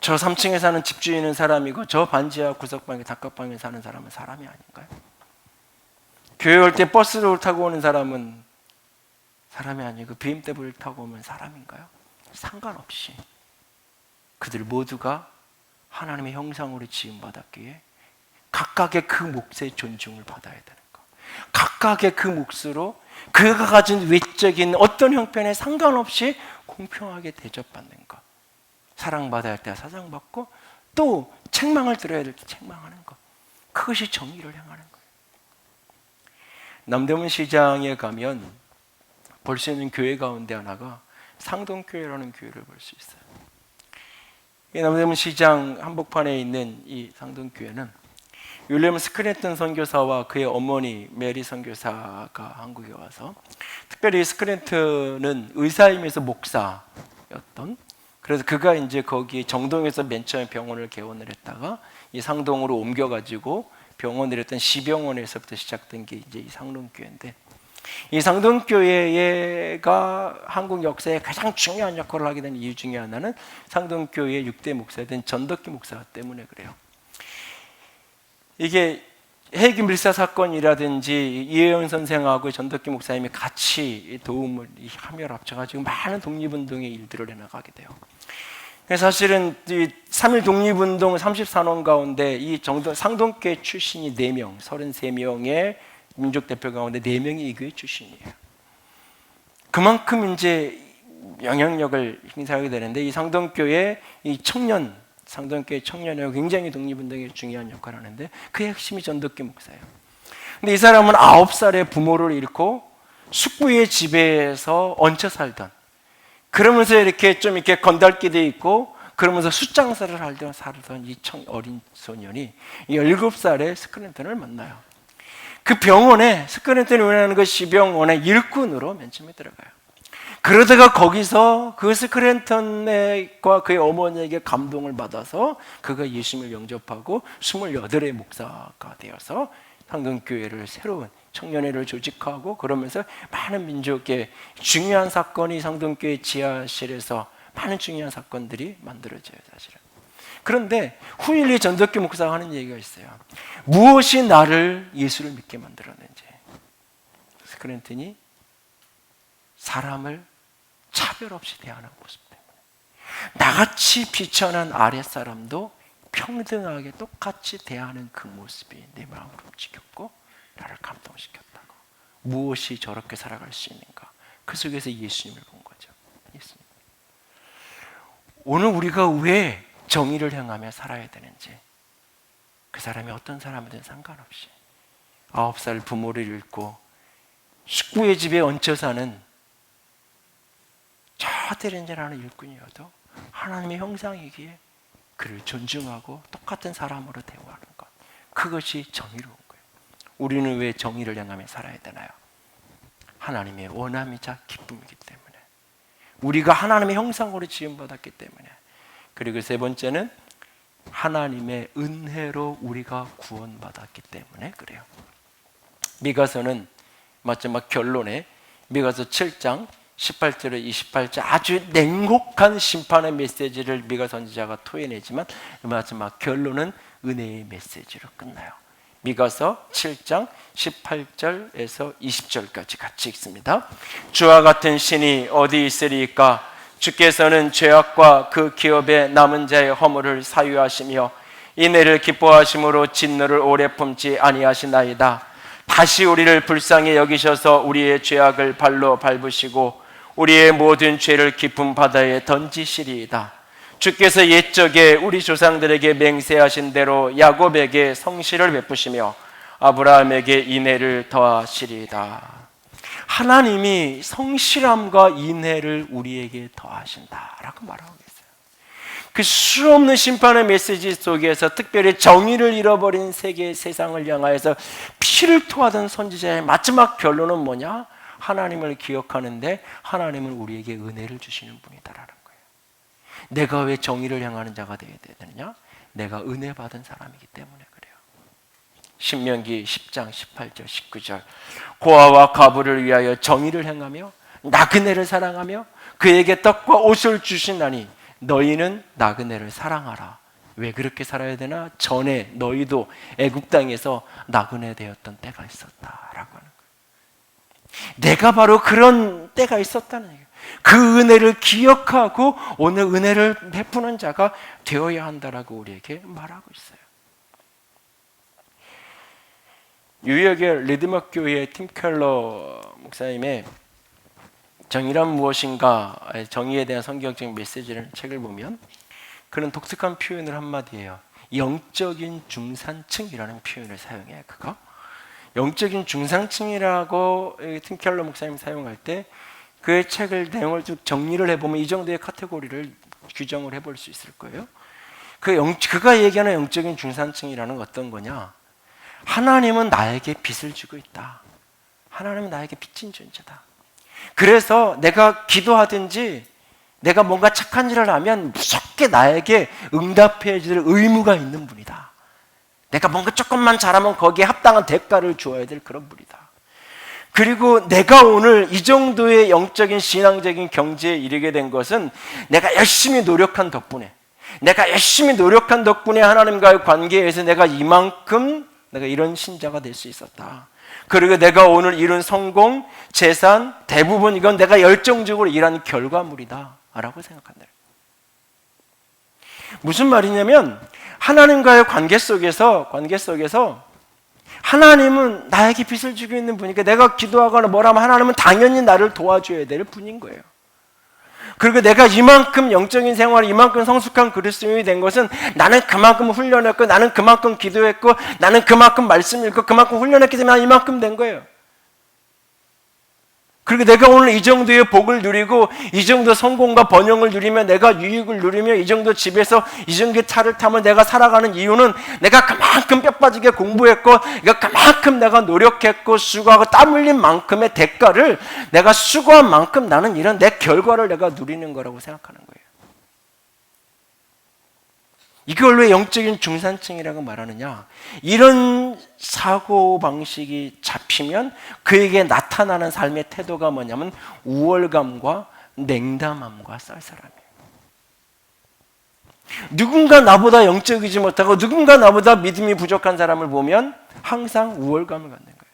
저 3층에 사는 집주인은 사람이고 저 반지하 구석방에 단칸방에 사는 사람은 사람이 아닌가요? 교회 올 때 버스를 타고 오는 사람은 사람이 아니고 BMW를 타고 오면 사람인가요? 상관없이 그들 모두가 하나님의 형상으로 지음받았기에 각각의 그 몫의 존중을 받아야 되는 것, 각각의 그 몫으로 그가 가진 외적인 어떤 형편에 상관없이 공평하게 대접받는 것, 사랑받아야 할 때 사랑받고 또 책망을 들어야 될 때 책망하는 것, 그것이 정의를 행하는 거예요. 남대문 시장에 가면 볼 수 있는 교회 가운데 하나가 상동교회라는 교회를 볼 수 있어요. 이 남대문 시장 한복판에 있는 이 상동교회는 윌리엄 스크랜턴 선교사와 그의 어머니 메리 선교사가 한국에 와서, 특별히 스크랜턴은 의사이면서 목사였던, 그래서 그가 이제 거기 정동에서 맨 처음에 병원을 개원을 했다가 이 상동으로 옮겨가지고 병원을 했던 시병원에서부터 시작된 게 이제 이 상동교회인데, 이 상동교회가 한국 역사에 가장 중요한 역할을 하게 된 이유 중에 하나는 상동교회의 6대 목사된 전덕기 목사 때문에 그래요. 이게 헬기 밀사 사건이라든지 이혜영 선생하고 전덕기 목사님이 같이 도움을 함을 합쳐가지고 많은 독립운동의 일들을 해나가게 돼요. 사실은 이 3.1 독립운동 34년 가운데 이 상동교회 출신이 4명, 33명의 민족대표 가운데 4명이 이 교회 출신이에요. 그만큼 이제 영향력을 행사하게 되는데, 이 상동교회 이 상동교회 청년이 굉장히 독립운동에 중요한 역할을 하는데, 그의 핵심이 전덕기 목사예요. 근데 이 사람은 9살에 부모를 잃고 숙부의 집에서 얹혀 살던, 그러면서 이렇게 좀 이렇게 건달기도 있고 그러면서 숫장사를 살던 이 어린 소년이 17살에 스크랜턴을 만나요. 그 병원에, 스크랜턴이 운영하는 그 시병원에 일꾼으로 맨 처음에 들어가요. 그러다가 거기서 그 스크랜턴과 그의 어머니에게 감동을 받아서 그가 예수님을 영접하고 28의 목사가 되어서 상동교회를 새로운 청년회를 조직하고, 그러면서 많은 민족의 중요한 사건이 상동교회 지하실에서 많은 중요한 사건들이 만들어져요, 사실은. 그런데 후일리 전덕기 목사가 하는 얘기가 있어요. 무엇이 나를 예수를 믿게 만들었는지. 스크랜턴이 사람을 차별 없이 대하는 모습 때문에, 나같이 비천한 아랫사람도 평등하게 똑같이 대하는 그 모습이 내 마음을 움직였고 나를 감동시켰다고. 무엇이 저렇게 살아갈 수 있는가? 그 속에서 예수님을 본 거죠. 예수님. 오늘 우리가 왜 정의를 행하며 살아야 되는지, 그 사람이 어떤 사람이든 상관없이 9살 부모를 잃고 숙부의 집에 얹혀 사는 저 데렌저라는 일꾼이어도 하나님의 형상이기에 그를 존중하고 똑같은 사람으로 대우하는 것, 그것이 정의로운 거예요. 우리는 왜 정의를 행하며 살아야 되나요? 하나님의 원함이자 기쁨이기 때문에, 우리가 하나님의 형상으로 지음받았기 때문에, 그리고 세 번째는 하나님의 은혜로 우리가 구원받았기 때문에 그래요. 미가서는 마지막 결론에 미가서 7장 18절에 28절 아주 냉혹한 심판의 메시지를 미가 선지자가 토해내지만 마지막 결론은 은혜의 메시지로 끝나요. 미가서 7장 18절에서 20절까지 같이 읽습니다. 주와 같은 신이 어디 있으리까? 주께서는 죄악과 그 기업의 남은 자의 허물을 사유하시며 인애를 기뻐하심으로 진노를 오래 품지 아니하시나이다. 다시 우리를 불쌍히 여기셔서 우리의 죄악을 발로 밟으시고 우리의 모든 죄를 깊은 바다에 던지시리이다. 주께서 옛적에 우리 조상들에게 맹세하신 대로 야곱에게 성실을 베푸시며 아브라함에게 인애를 더하시리이다. 하나님이 성실함과 인애를 우리에게 더하신다라고 말하고 있어요. 그 수없는 심판의 메시지 속에서 특별히 정의를 잃어버린 세상을 향하여서 피를 토하던 선지자의 마지막 결론은 뭐냐? 하나님을 기억하는데 하나님은 우리에게 은혜를 주시는 분이다라는 거예요. 내가 왜 정의를 향하는 자가 되어야 되느냐? 내가 은혜 받은 사람이기 때문에 그래요. 신명기 10장 18절 19절 고아와 과부를 위하여 정의를 행하며 나그네를 사랑하며 그에게 떡과 옷을 주신다니 너희는 나그네를 사랑하라. 왜 그렇게 살아야 되나? 전에 너희도 애굽 땅에서 나그네 되었던 때가 있었다라고 하는 거예요. 내가 바로 그런 때가 있었다는 거예요. 그 은혜를 기억하고 오늘 은혜를 베푸는 자가 되어야 한다라고 우리에게 말하고 있어요. 뉴욕의 리드머 교회의 팀 켈러 목사님의 정의란 무엇인가, 정의에 대한 성경적인 메시지라는 책을 보면 그런 독특한 표현을 한마디 해요. 영적인 중산층이라는 표현을 사용해요. 그거 영적인 중산층이라고 팀 켈러 목사님이 사용할 때 그의 책을 내용을 쭉 정리를 해보면 이 정도의 카테고리를 규정을 해볼 수 있을 거예요. 그가 얘기하는 영적인 중산층이라는 건 어떤 거냐? 하나님은 나에게 빚을 주고 있다. 하나님은 나에게 빚진 존재다. 그래서 내가 기도하든지 내가 뭔가 착한 일을 하면 무섭게 나에게 응답해 줄 의무가 있는 분이다. 내가 뭔가 조금만 잘하면 거기에 합당한 대가를 주어야 될 그런 분이다. 그리고 내가 오늘 이 정도의 영적인 신앙적인 경지에 이르게 된 것은 내가 열심히 노력한 덕분에, 내가 열심히 노력한 덕분에 하나님과의 관계에서 내가 이만큼 내가 이런 신자가 될 수 있었다. 그리고 내가 오늘 이룬 성공, 재산 대부분 이건 내가 열정적으로 일한 결과물이다 라고 생각한다. 무슨 말이냐면 하나님과의 관계 속에서 하나님은 나에게 빚을 주고 있는 분이니까 내가 기도하거나 뭐라면 하나님은 당연히 나를 도와줘야 될 분인 거예요. 그리고 내가 이만큼 영적인 생활, 이만큼 성숙한 그리스도인이 된 것은 나는 그만큼 훈련했고, 나는 그만큼 기도했고, 나는 그만큼 말씀 읽고, 그만큼 훈련했기 때문에 이만큼 된 거예요. 그리고 내가 오늘 이 정도의 복을 누리고, 이 정도 성공과 번영을 누리며, 내가 유익을 누리며, 이 정도 집에서 이 정도의 차를 타면 내가 살아가는 이유는 내가 그만큼 뼈 빠지게 공부했고, 그만큼 내가 노력했고, 수고하고 땀 흘린 만큼의 대가를 내가 수고한 만큼 나는 이런 내 결과를 내가 누리는 거라고 생각하는 거예요. 이걸 왜 영적인 중산층이라고 말하느냐? 이런 사고방식이 잡히면 그에게 나타나는 삶의 태도가 뭐냐면 우월감과 냉담함과 쌀쌀함이에요. 누군가 나보다 영적이지 못하고 누군가 나보다 믿음이 부족한 사람을 보면 항상 우월감을 갖는 거예요.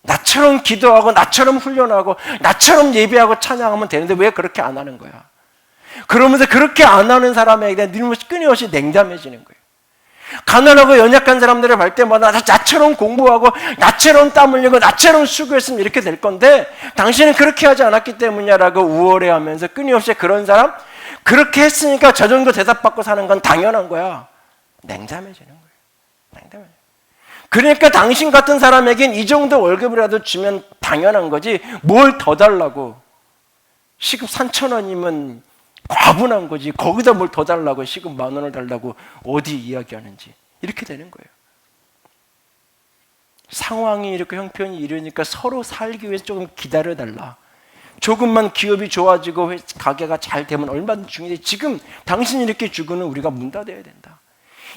나처럼 기도하고 나처럼 훈련하고 나처럼 예배하고 찬양하면 되는데 왜 그렇게 안 하는 거야? 그러면서 그렇게 안 하는 사람에게 끊임없이 냉담해지는 거예요. 가난하고 연약한 사람들을 볼 때마다 나처럼 공부하고 나처럼 땀 흘리고 나처럼 수고했으면 이렇게 될 건데 당신은 그렇게 하지 않았기 때문이냐라고 우월해하면서 끊임없이 그런 사람 그렇게 했으니까 저 정도 대답받고 사는 건 당연한 거야. 냉담해지는 거예요. 냉담해져요. 그러니까 당신 같은 사람에겐 이 정도 월급이라도 주면 당연한 거지 뭘 더 달라고. 시급 3,000원이면 과분한 거지. 거기다 뭘 더 달라고 시급 10,000원을 달라고 어디 이야기하는지 이렇게 되는 거예요. 상황이 이렇게 형편이 이러니까 서로 살기 위해서 조금 기다려달라. 조금만 기업이 좋아지고 가게가 잘 되면 얼마든지 중요해. 지금 당신이 이렇게 주고는 우리가 문 닫아야 된다.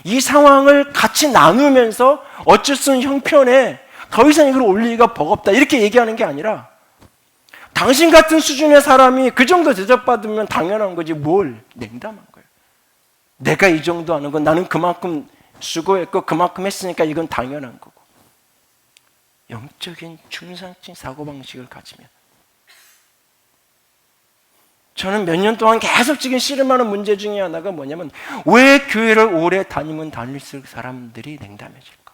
이 상황을 같이 나누면서 어쩔 수 없는 형편에 더 이상 이걸 올리기가 버겁다 이렇게 얘기하는 게 아니라 당신 같은 수준의 사람이 그 정도 대접받으면 당연한 거지 뭘 냉담한 거예요. 내가 이 정도 하는 건 나는 그만큼 수고했고 그만큼 했으니까 이건 당연한 거고. 영적인 중산층 사고방식을 가지면 저는 몇 년 동안 계속 지금 씨름하는 문제 중에 하나가 뭐냐면 왜 교회를 오래 다니면 다닐수록 사람들이 냉담해질까?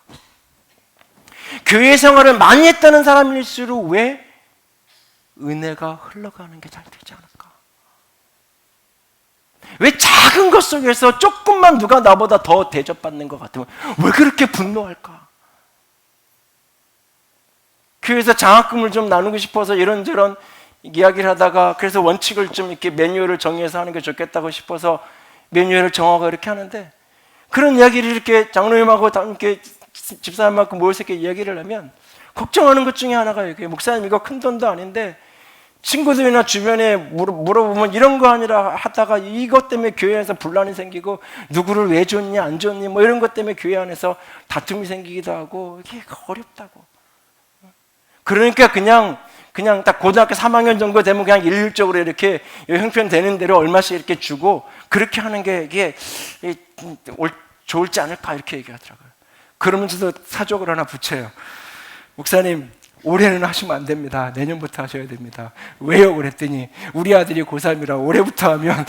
교회 생활을 많이 했다는 사람일수록 왜 은혜가 흘러가는 게 잘 되지 않을까? 왜 작은 것 속에서 조금만 누가 나보다 더 대접받는 것 같으면 왜 그렇게 분노할까? 교회에서 장학금을 좀 나누고 싶어서 이런저런 이야기를 하다가 그래서 원칙을 좀 이렇게 매뉴얼을 정해서 하는 게 좋겠다고 싶어서 매뉴얼을 정하고 이렇게 하는데 그런 이야기를 이렇게 장로님하고 이렇게 집사님하고 모여서 이렇게 이야기를 하면 걱정하는 것 중에 하나가 이게 목사님 이거 큰 돈도 아닌데 친구들이나 주변에 물어보면 이런 거 아니라 하다가 이것 때문에 교회에서 분란이 생기고 누구를 왜 줬니 안 줬니 뭐 이런 것 때문에 교회 안에서 다툼이 생기기도 하고 이게 어렵다고. 그러니까 그냥 딱 고등학교 3학년 정도 되면 그냥 일률적으로 이렇게 형편되는 대로 얼마씩 이렇게 주고 그렇게 하는 게 이게 좋을지 않을까 이렇게 얘기하더라고요. 그러면서도 사족을 하나 붙여요. 목사님 올해는 하시면 안 됩니다. 내년부터 하셔야 됩니다. 왜요? 그랬더니 우리 아들이 고3이라 올해부터 하면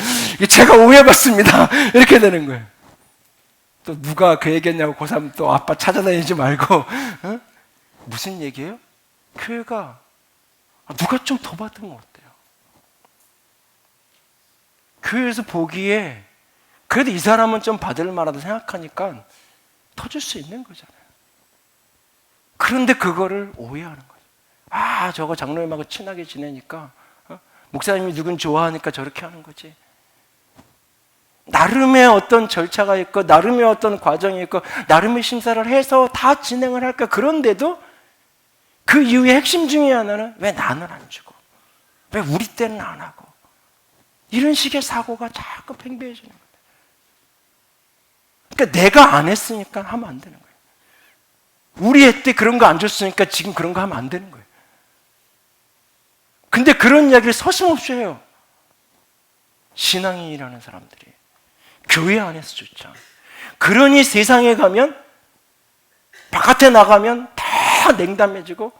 제가 오해받습니다. 이렇게 되는 거예요. 또 누가 그 얘기했냐고 고3 또 아빠 찾아다니지 말고 어? 무슨 얘기예요? 교회가 누가 좀 더 받으면 어때요? 교회에서 보기에 그래도 이 사람은 좀 받을 만하다 생각하니까 더 줄 수 있는 거잖아요. 그런데 그거를 오해하는 거예요. 아, 저거 장로님하고 친하게 지내니까 목사님이 누군 좋아하니까 저렇게 하는 거지. 나름의 어떤 절차가 있고 나름의 어떤 과정이 있고 나름의 심사를 해서 다 진행을 할까. 그런데도 그 이후의 핵심 중에 하나는 왜 나는 안 주고 왜 우리 때는 안 하고 이런 식의 사고가 자꾸 팽배해지는 거예요. 그러니까 내가 안 했으니까 하면 안 되는 거예요. 우리 애 때 그런 거 안 줬으니까 지금 그런 거 하면 안 되는 거예요. 근데 그런 이야기를 서슴없이 해요. 신앙인이라는 사람들이 교회 안에서조차. 그러니 세상에 가면 바깥에 나가면 다 냉담해지고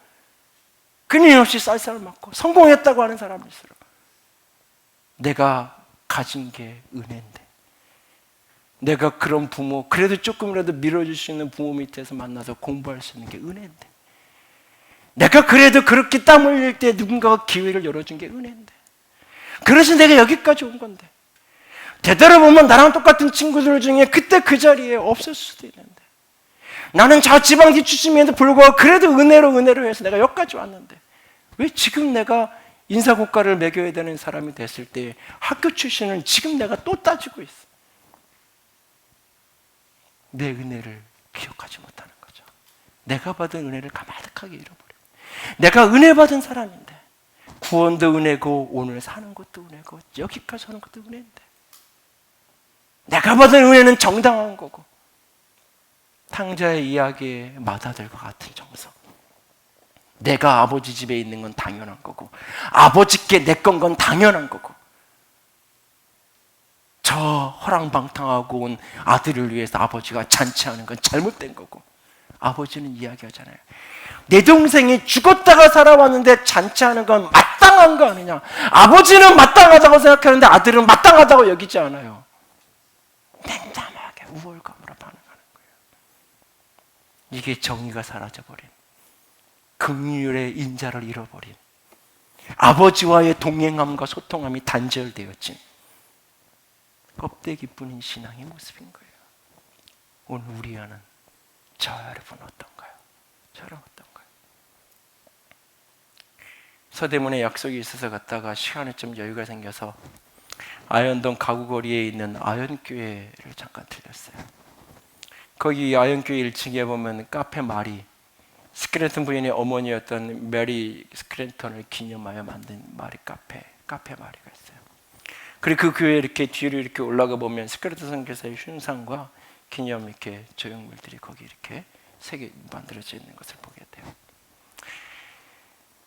끊임없이 쌀쌀 맞고 성공했다고 하는 사람일수록 내가 가진 게 은혜인데 내가 그런 부모 그래도 조금이라도 밀어줄 수 있는 부모 밑에서 만나서 공부할 수 있는 게 은혜인데 내가 그래도 그렇게 땀 흘릴 때 누군가가 기회를 열어준 게 은혜인데 그래서 내가 여기까지 온 건데 되돌아보면 나랑 똑같은 친구들 중에 그때 그 자리에 없을 수도 있는데 나는 자지방지 출신임에도 불구하고 그래도 은혜로 해서 내가 여기까지 왔는데 왜 지금 내가 인사고과를 매겨야 되는 사람이 됐을 때 학교 출신을 지금 내가 또 따지고 있어. 내 은혜를 기억하지 못하는 거죠. 내가 받은 은혜를 가마득하게 잃어버려. 내가 은혜 받은 사람인데 구원도 은혜고 오늘 사는 것도 은혜고 여기까지 사는 것도 은혜인데 내가 받은 은혜는 정당한 거고 탕자의 이야기에 마다들과 같은 정성. 내가 아버지 집에 있는 건 당연한 거고 아버지께 내 건 당연한 거고 저 허랑방탕하고 온 아들을 위해서 아버지가 잔치하는 건 잘못된 거고 아버지는 이야기하잖아요. 내 동생이 죽었다가 살아왔는데 잔치하는 건 마땅한 거 아니냐. 아버지는 마땅하다고 생각하는데 아들은 마땅하다고 여기지 않아요. 냉담하게 우월감으로 반응하는 거예요. 이게 정의가 사라져버린 긍휼의 인자를 잃어버린 아버지와의 동행함과 소통함이 단절되어진 껍데기뿐인 신앙의 모습인 거예요. 오늘 우리 안은 저 여러분 어떤가요? 저는 어떤가요? 서대문에 약속이 있어서 갔다가 시간에 좀 여유가 생겨서 아현동 가구거리에 있는 아현교회를 잠깐 들렸어요. 거기 아현교회 1층에 보면 카페 마리 스크랜턴 부인의 어머니였던 메리 스크랜턴을 기념하여 만든 마리 카페 마리가 있어요. 그리고 그 교회 이렇게 뒤로 이렇게 올라가 보면 스크랜턴 선교사의 흉상과 기념 이렇게 조형물들이 거기 이렇게 새겨 만들어져 있는 것을 보게 돼요.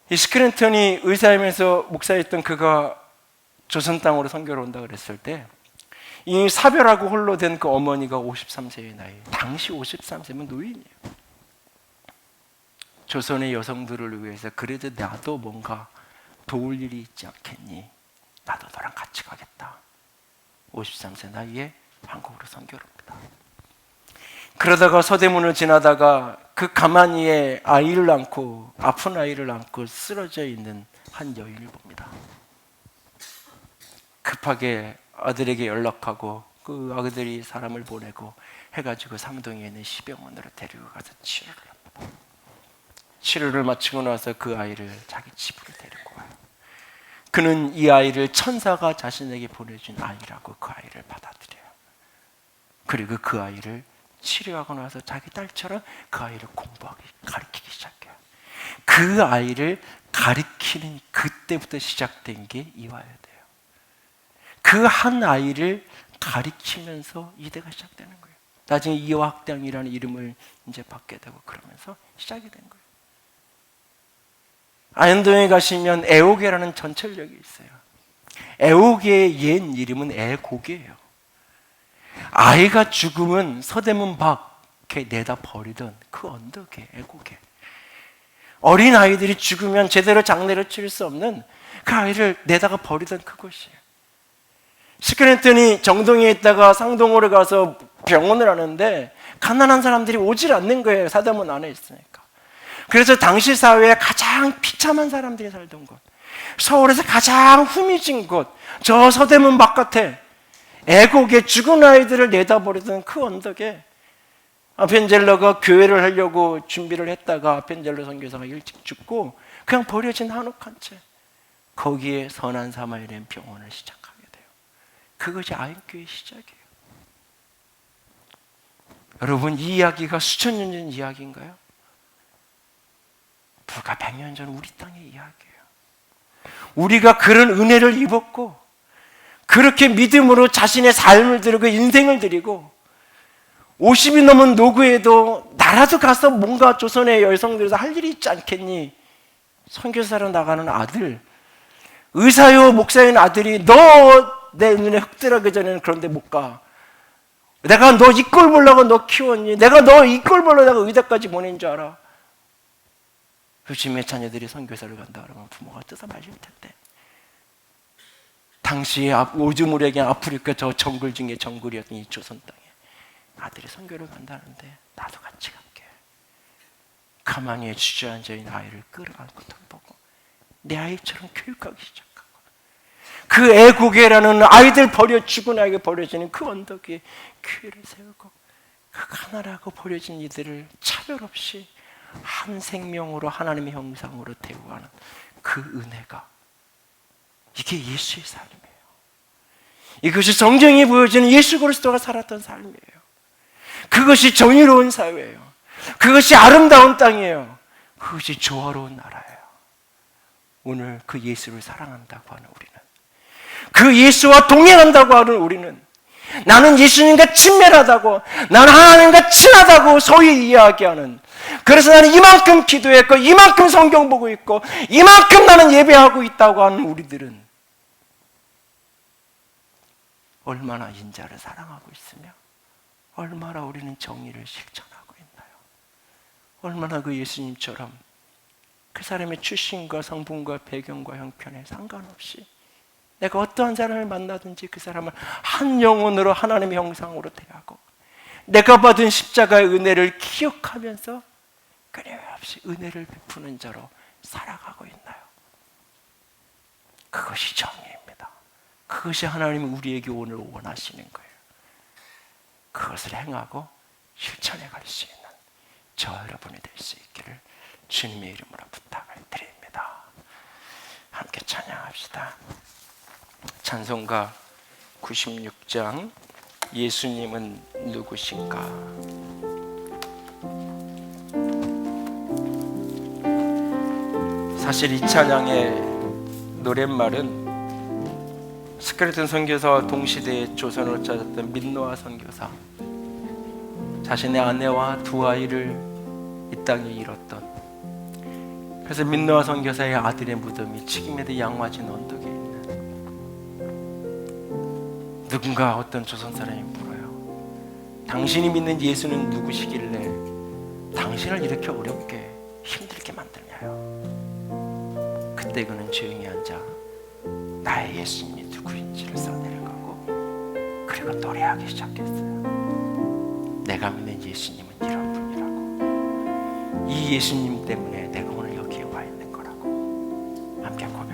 이 스크랜턴이 의사이면서 목사였던 그가 조선 땅으로 선교를 온다 그랬을 때 이 사별하고 홀로 된 그 어머니가 53세의 나이, 당시 53세면 노인이에요. 조선의 여성들을 위해서 그래도 나도 뭔가 도울 일이 있지 않겠니? 나도 너랑 같이 가겠다. 53세 나이에 한국으로 선교를 옵니다. 그러다가 서대문을 지나다가 그 가만히에 아이를 안고 아픈 아이를 안고 쓰러져 있는 한 여인을 봅니다. 급하게 아들에게 연락하고 그 아들이 사람을 보내고 해가지고 상동에 있는 시병원으로 데리고 가서 치료를 합니다. 치료를 마치고 나서 그 아이를 자기 집으로 데리고 와요. 그는 이 아이를 천사가 자신에게 보내준 아이라고 그 아이를 받아들여요. 그리고 그 아이를 치료하고 나서 자기 딸처럼 그 아이를 공부하기, 가르치기 시작해요. 그 아이를 가르치는 그때부터 시작된 게 이화여대예요. 그 한 아이를 가르치면서 이대가 시작되는 거예요. 나중에 이화학당이라는 이름을 이제 받게 되고 그러면서 시작이 된 거예요. 안동에 가시면 애옥계라는 전철역이 있어요. 애옥의 옛 이름은 애곡이에요. 아이가 죽으면 서대문 밖에 내다 버리던 그 언덕에 애곡에 어린 아이들이 죽으면 제대로 장례를 치를 수 없는 그 아이를 내다가 버리던 그곳이에요. 시크랬더니 정동에 있다가 상동으로 가서 병원을 하는데 가난한 사람들이 오질 않는 거예요. 사대문 안에 있으니까. 그래서 당시 사회에 가장 비참한 사람들이 살던 곳, 서울에서 가장 후미진 곳, 저 서대문 바깥에 애곡에 죽은 아이들을 내다버리던 그 언덕에 아펜젤러가 교회를 하려고 준비를 했다가 아펜젤러 선교사가 일찍 죽고 그냥 버려진 한옥한 채 거기에 선한 사마리아인 병원을 시작하게 돼요. 그것이 아인교회의 시작이에요. 여러분, 이 이야기가 수천 년 전 이야기인가요? 불과 100년 전 우리 땅의 이야기예요. 우리가 그런 은혜를 입었고 그렇게 믿음으로 자신의 삶을 드리고 인생을 드리고 50이 넘은 노구에도 나라도 가서 뭔가 조선의 여성들에서 할 일이 있지 않겠니? 선교사로 나가는 아들, 의사요 목사인 아들이 너 내 눈에 흙 들어가기 전에는 그런데 못 가. 내가 너 이 꼴 보려고 너 키웠니? 내가 너 이 꼴 보려고 내가 의대까지 보낸 줄 알아? 요즘에 자녀들이 선교사를 간다 그러면 부모가 뜯어 말릴 텐데 당시에 오즈무레게 아프리카 저 정글 중에 정글이었던 이 조선 땅에 아들이 선교를 간다는데 나도 같이 갈게. 가만히 주저앉아 있는 아이를 끌어안고 돌보고 내 아이처럼 교육하기 시작하고 그 애국애라는 아이들 버려 죽은 아이가 버려지는 그 언덕에 교회를 세우고 그 가난하고 버려진 이들을 차별 없이 한 생명으로 하나님의 형상으로 대우하는 그 은혜가 이게 예수의 삶이에요. 이것이 성경이 보여주는 예수 그리스도가 살았던 삶이에요. 그것이 정의로운 사회예요. 그것이 아름다운 땅이에요. 그것이 조화로운 나라예요. 오늘 그 예수를 사랑한다고 하는 우리는, 그 예수와 동행한다고 하는 우리는, 나는 예수님과 친밀하다고, 나는 하나님과 친하다고 소위 이야기하는, 그래서 나는 이만큼 기도했고 이만큼 성경 보고 있고 이만큼 나는 예배하고 있다고 하는 우리들은 얼마나 인자를 사랑하고 있으며 얼마나 우리는 정의를 실천하고 있나요? 얼마나 그 예수님처럼 그 사람의 출신과 성분과 배경과 형편에 상관없이 내가 어떠한 사람을 만나든지 그 사람을 한 영혼으로 하나님의 형상으로 대하고 내가 받은 십자가의 은혜를 기억하면서 끊임없이 은혜를 베푸는 자로 살아가고 있나요? 그것이 정의입니다. 그것이 하나님이 우리에게 오늘 원하시는 거예요. 그것을 행하고 실천해 갈 수 있는 저 여러분이 될 수 있기를 주님의 이름으로 부탁을 드립니다. 함께 찬양합시다. 찬송가 96장 예수님은 누구신가? 사실 이 찬양의 노랫말은 스크레튼 선교사와 동시대에 조선으로 찾았던 민노아 선교사, 자신의 아내와 두 아이를 이 땅에 잃었던, 그래서 민노아 선교사의 아들의 무덤이 지금에도 양화진 언덕에 있는, 누군가 어떤 조선 사람이 물어요. 당신이 믿는 예수는 누구시길래 당신을 이렇게 어렵게 힘들게 만드냐요? 그때 그는 조용히 앉아 나의 예수님이 누구인지를 써내려가고 그리고 노래하기 시작했어요. 내가 믿는 예수님은 이런 분이라고, 이 예수님 때문에 내가 오늘 여기에 와 있는 거라고 함께 고백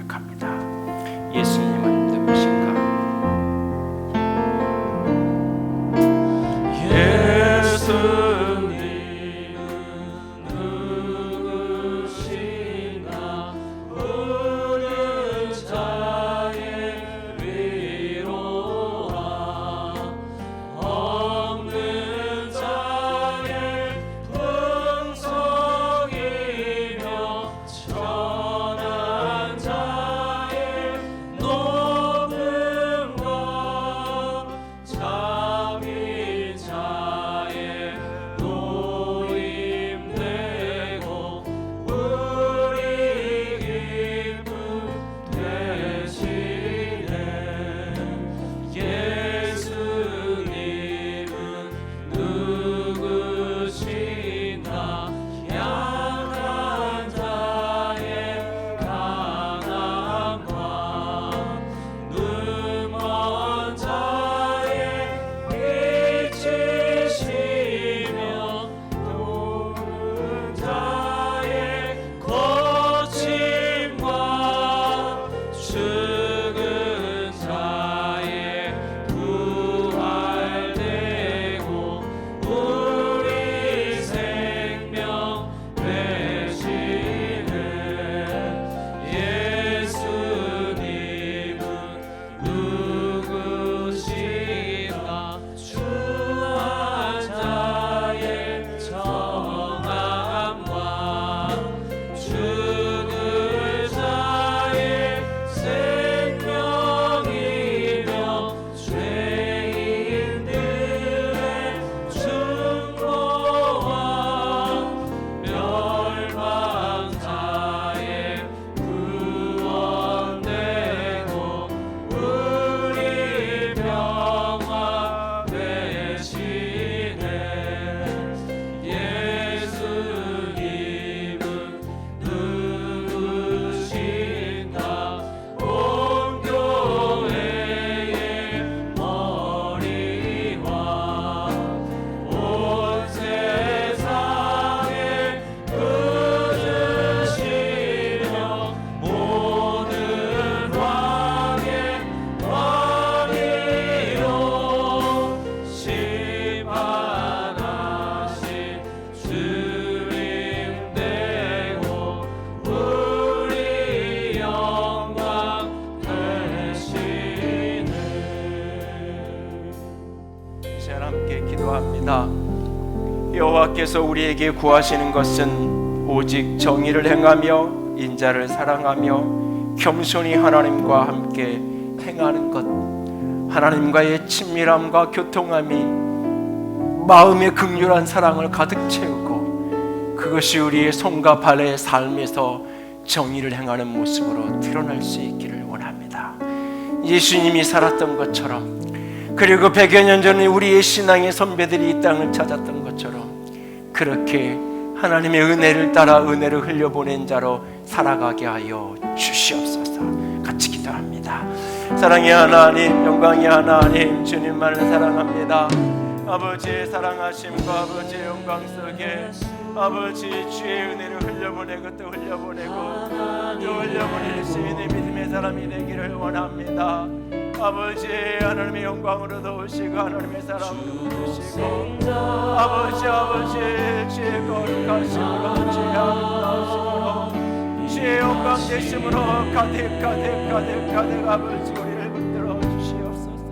하나님께서 우리에게 구하시는 것은 오직 정의를 행하며 인자를 사랑하며 겸손히 하나님과 함께 행하는 것, 하나님과의 친밀함과 교통함이 마음의 극률한 사랑을 가득 채우고 그것이 우리의 손과 발의 삶에서 정의를 행하는 모습으로 드러날 수 있기를 원합니다. 예수님이 살았던 것처럼, 그리고 100여 년 전에 우리의 신앙의 선배들이 이 땅을 찾았던 것처럼 그렇게 하나님의 은혜를 따라 은혜를 흘려보낸 자로 살아가게 하여 주시옵소서. 같이 기도합니다. 사랑의 하나님, 영광의 하나님, 주님만을 사랑합니다. 아버지의 사랑하심과 아버지의 영광 속에 아버지 주의 은혜를 흘려보내고 또 흘려보내고 또 흘려보낼 수 있는 믿음의 사람이 되기를 원합니다. 아버지 하나님의 영광으로 도우시고 하나님의 사랑으로 도우시고 아버지 주의 거룩하심으로 주의 아름다우심으로 주의 영광 되심으로 가득 아버지 우리를 붙들어 주시옵소서.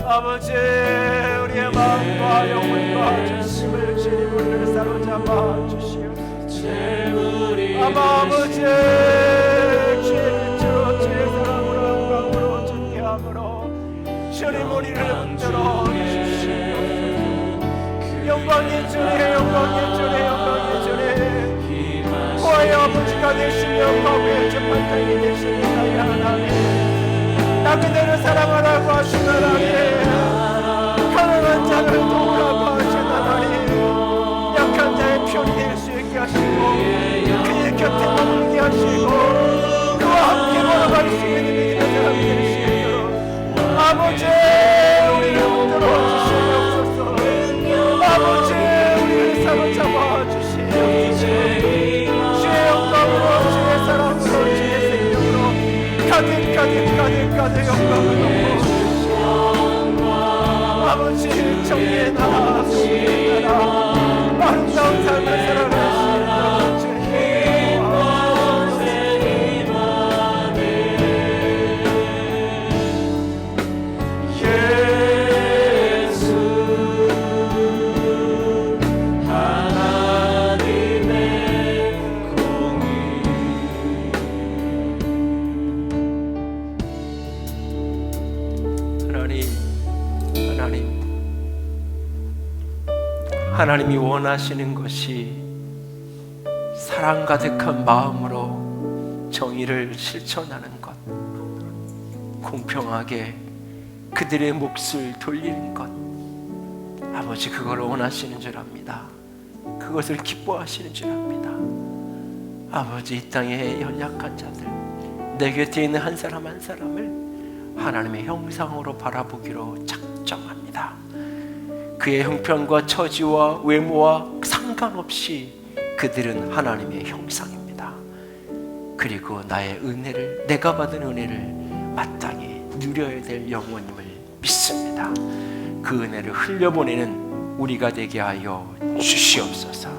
아버지 우리의 마음과 영혼과 중심을 주님 우리를 사로잡아 주시옵소서. 아버지 주의 빛으로 주의 사랑으로 영광으로 주께 함으로 주님 우리를 붙들어 주시옵소서. 영광의 주님 영광의 주님 영광의 주님 고아의 아버지가 되시며 거부의 재판장이 되십니다. 이 하나님 나 그대를 사랑하라고 하신 하나님, 가난한 자를 도우라고 하신 하나님, 약한 자의 편이 될 수 있게 하시고 그의 곁에 머물게 하시고 그와 함께 걸어갈 수 있는 믿음의 사람이 될 수 있도록 아버지 우리를 붙들어 주시옵소서. 아버지 우리를 사로잡아 주시옵소서. 주의 영광으로 주의 사랑으로 주의 생명으로 가득 영광을 넘어 아버지 정의의 나라 공의의 나라 아름다운 삶을 살아가시는 주님 예수 하나님의 공의. 하나님이 원하시는 것이 사랑 가득한 마음으로 정의를 실천하는 것, 공평하게 그들의 몫을 돌리는 것, 아버지 그걸 원하시는 줄 압니다. 그것을 기뻐하시는 줄 압니다. 아버지 이 땅의 연약한 자들, 내 곁에 있는 한 사람 한 사람을 하나님의 형상으로 바라보기로 작정합니다. 그의 형편과 처지와 외모와 상관없이 그들은 하나님의 형상입니다. 그리고 나의 은혜를, 내가 받은 은혜를 마땅히 누려야 될 영혼임을 믿습니다. 그 은혜를 흘려보내는 우리가 되게 하여 주시옵소서.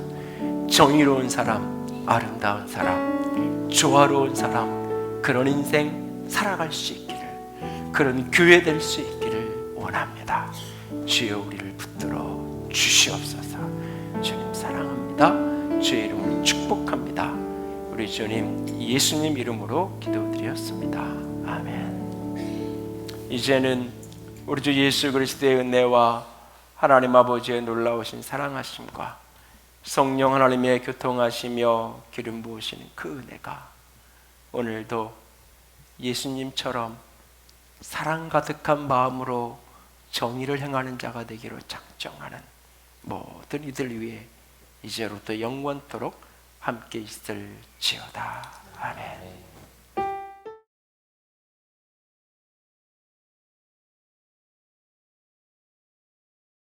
정의로운 사람, 아름다운 사람, 조화로운 사람, 그런 인생 살아갈 수 있기를, 그런 교회 될 수 있기를 원합니다. 주여 우리를 붙들어 주시옵소서. 주님 사랑합니다. 주의 이름으로 축복합니다. 우리 주님 예수님 이름으로 기도드렸습니다. 아멘. 이제는 우리 주 예수 그리스도의 은혜와 하나님 아버지의 놀라우신 사랑하심과 성령 하나님의 교통하시며 기름 부으시는 그 은혜가 오늘도 예수님처럼 사랑 가득한 마음으로 정의를 행하는 자가 되기로 작정하는 모든 이들 위해 이제로부터 영원토록 함께 있을지어다. 아멘.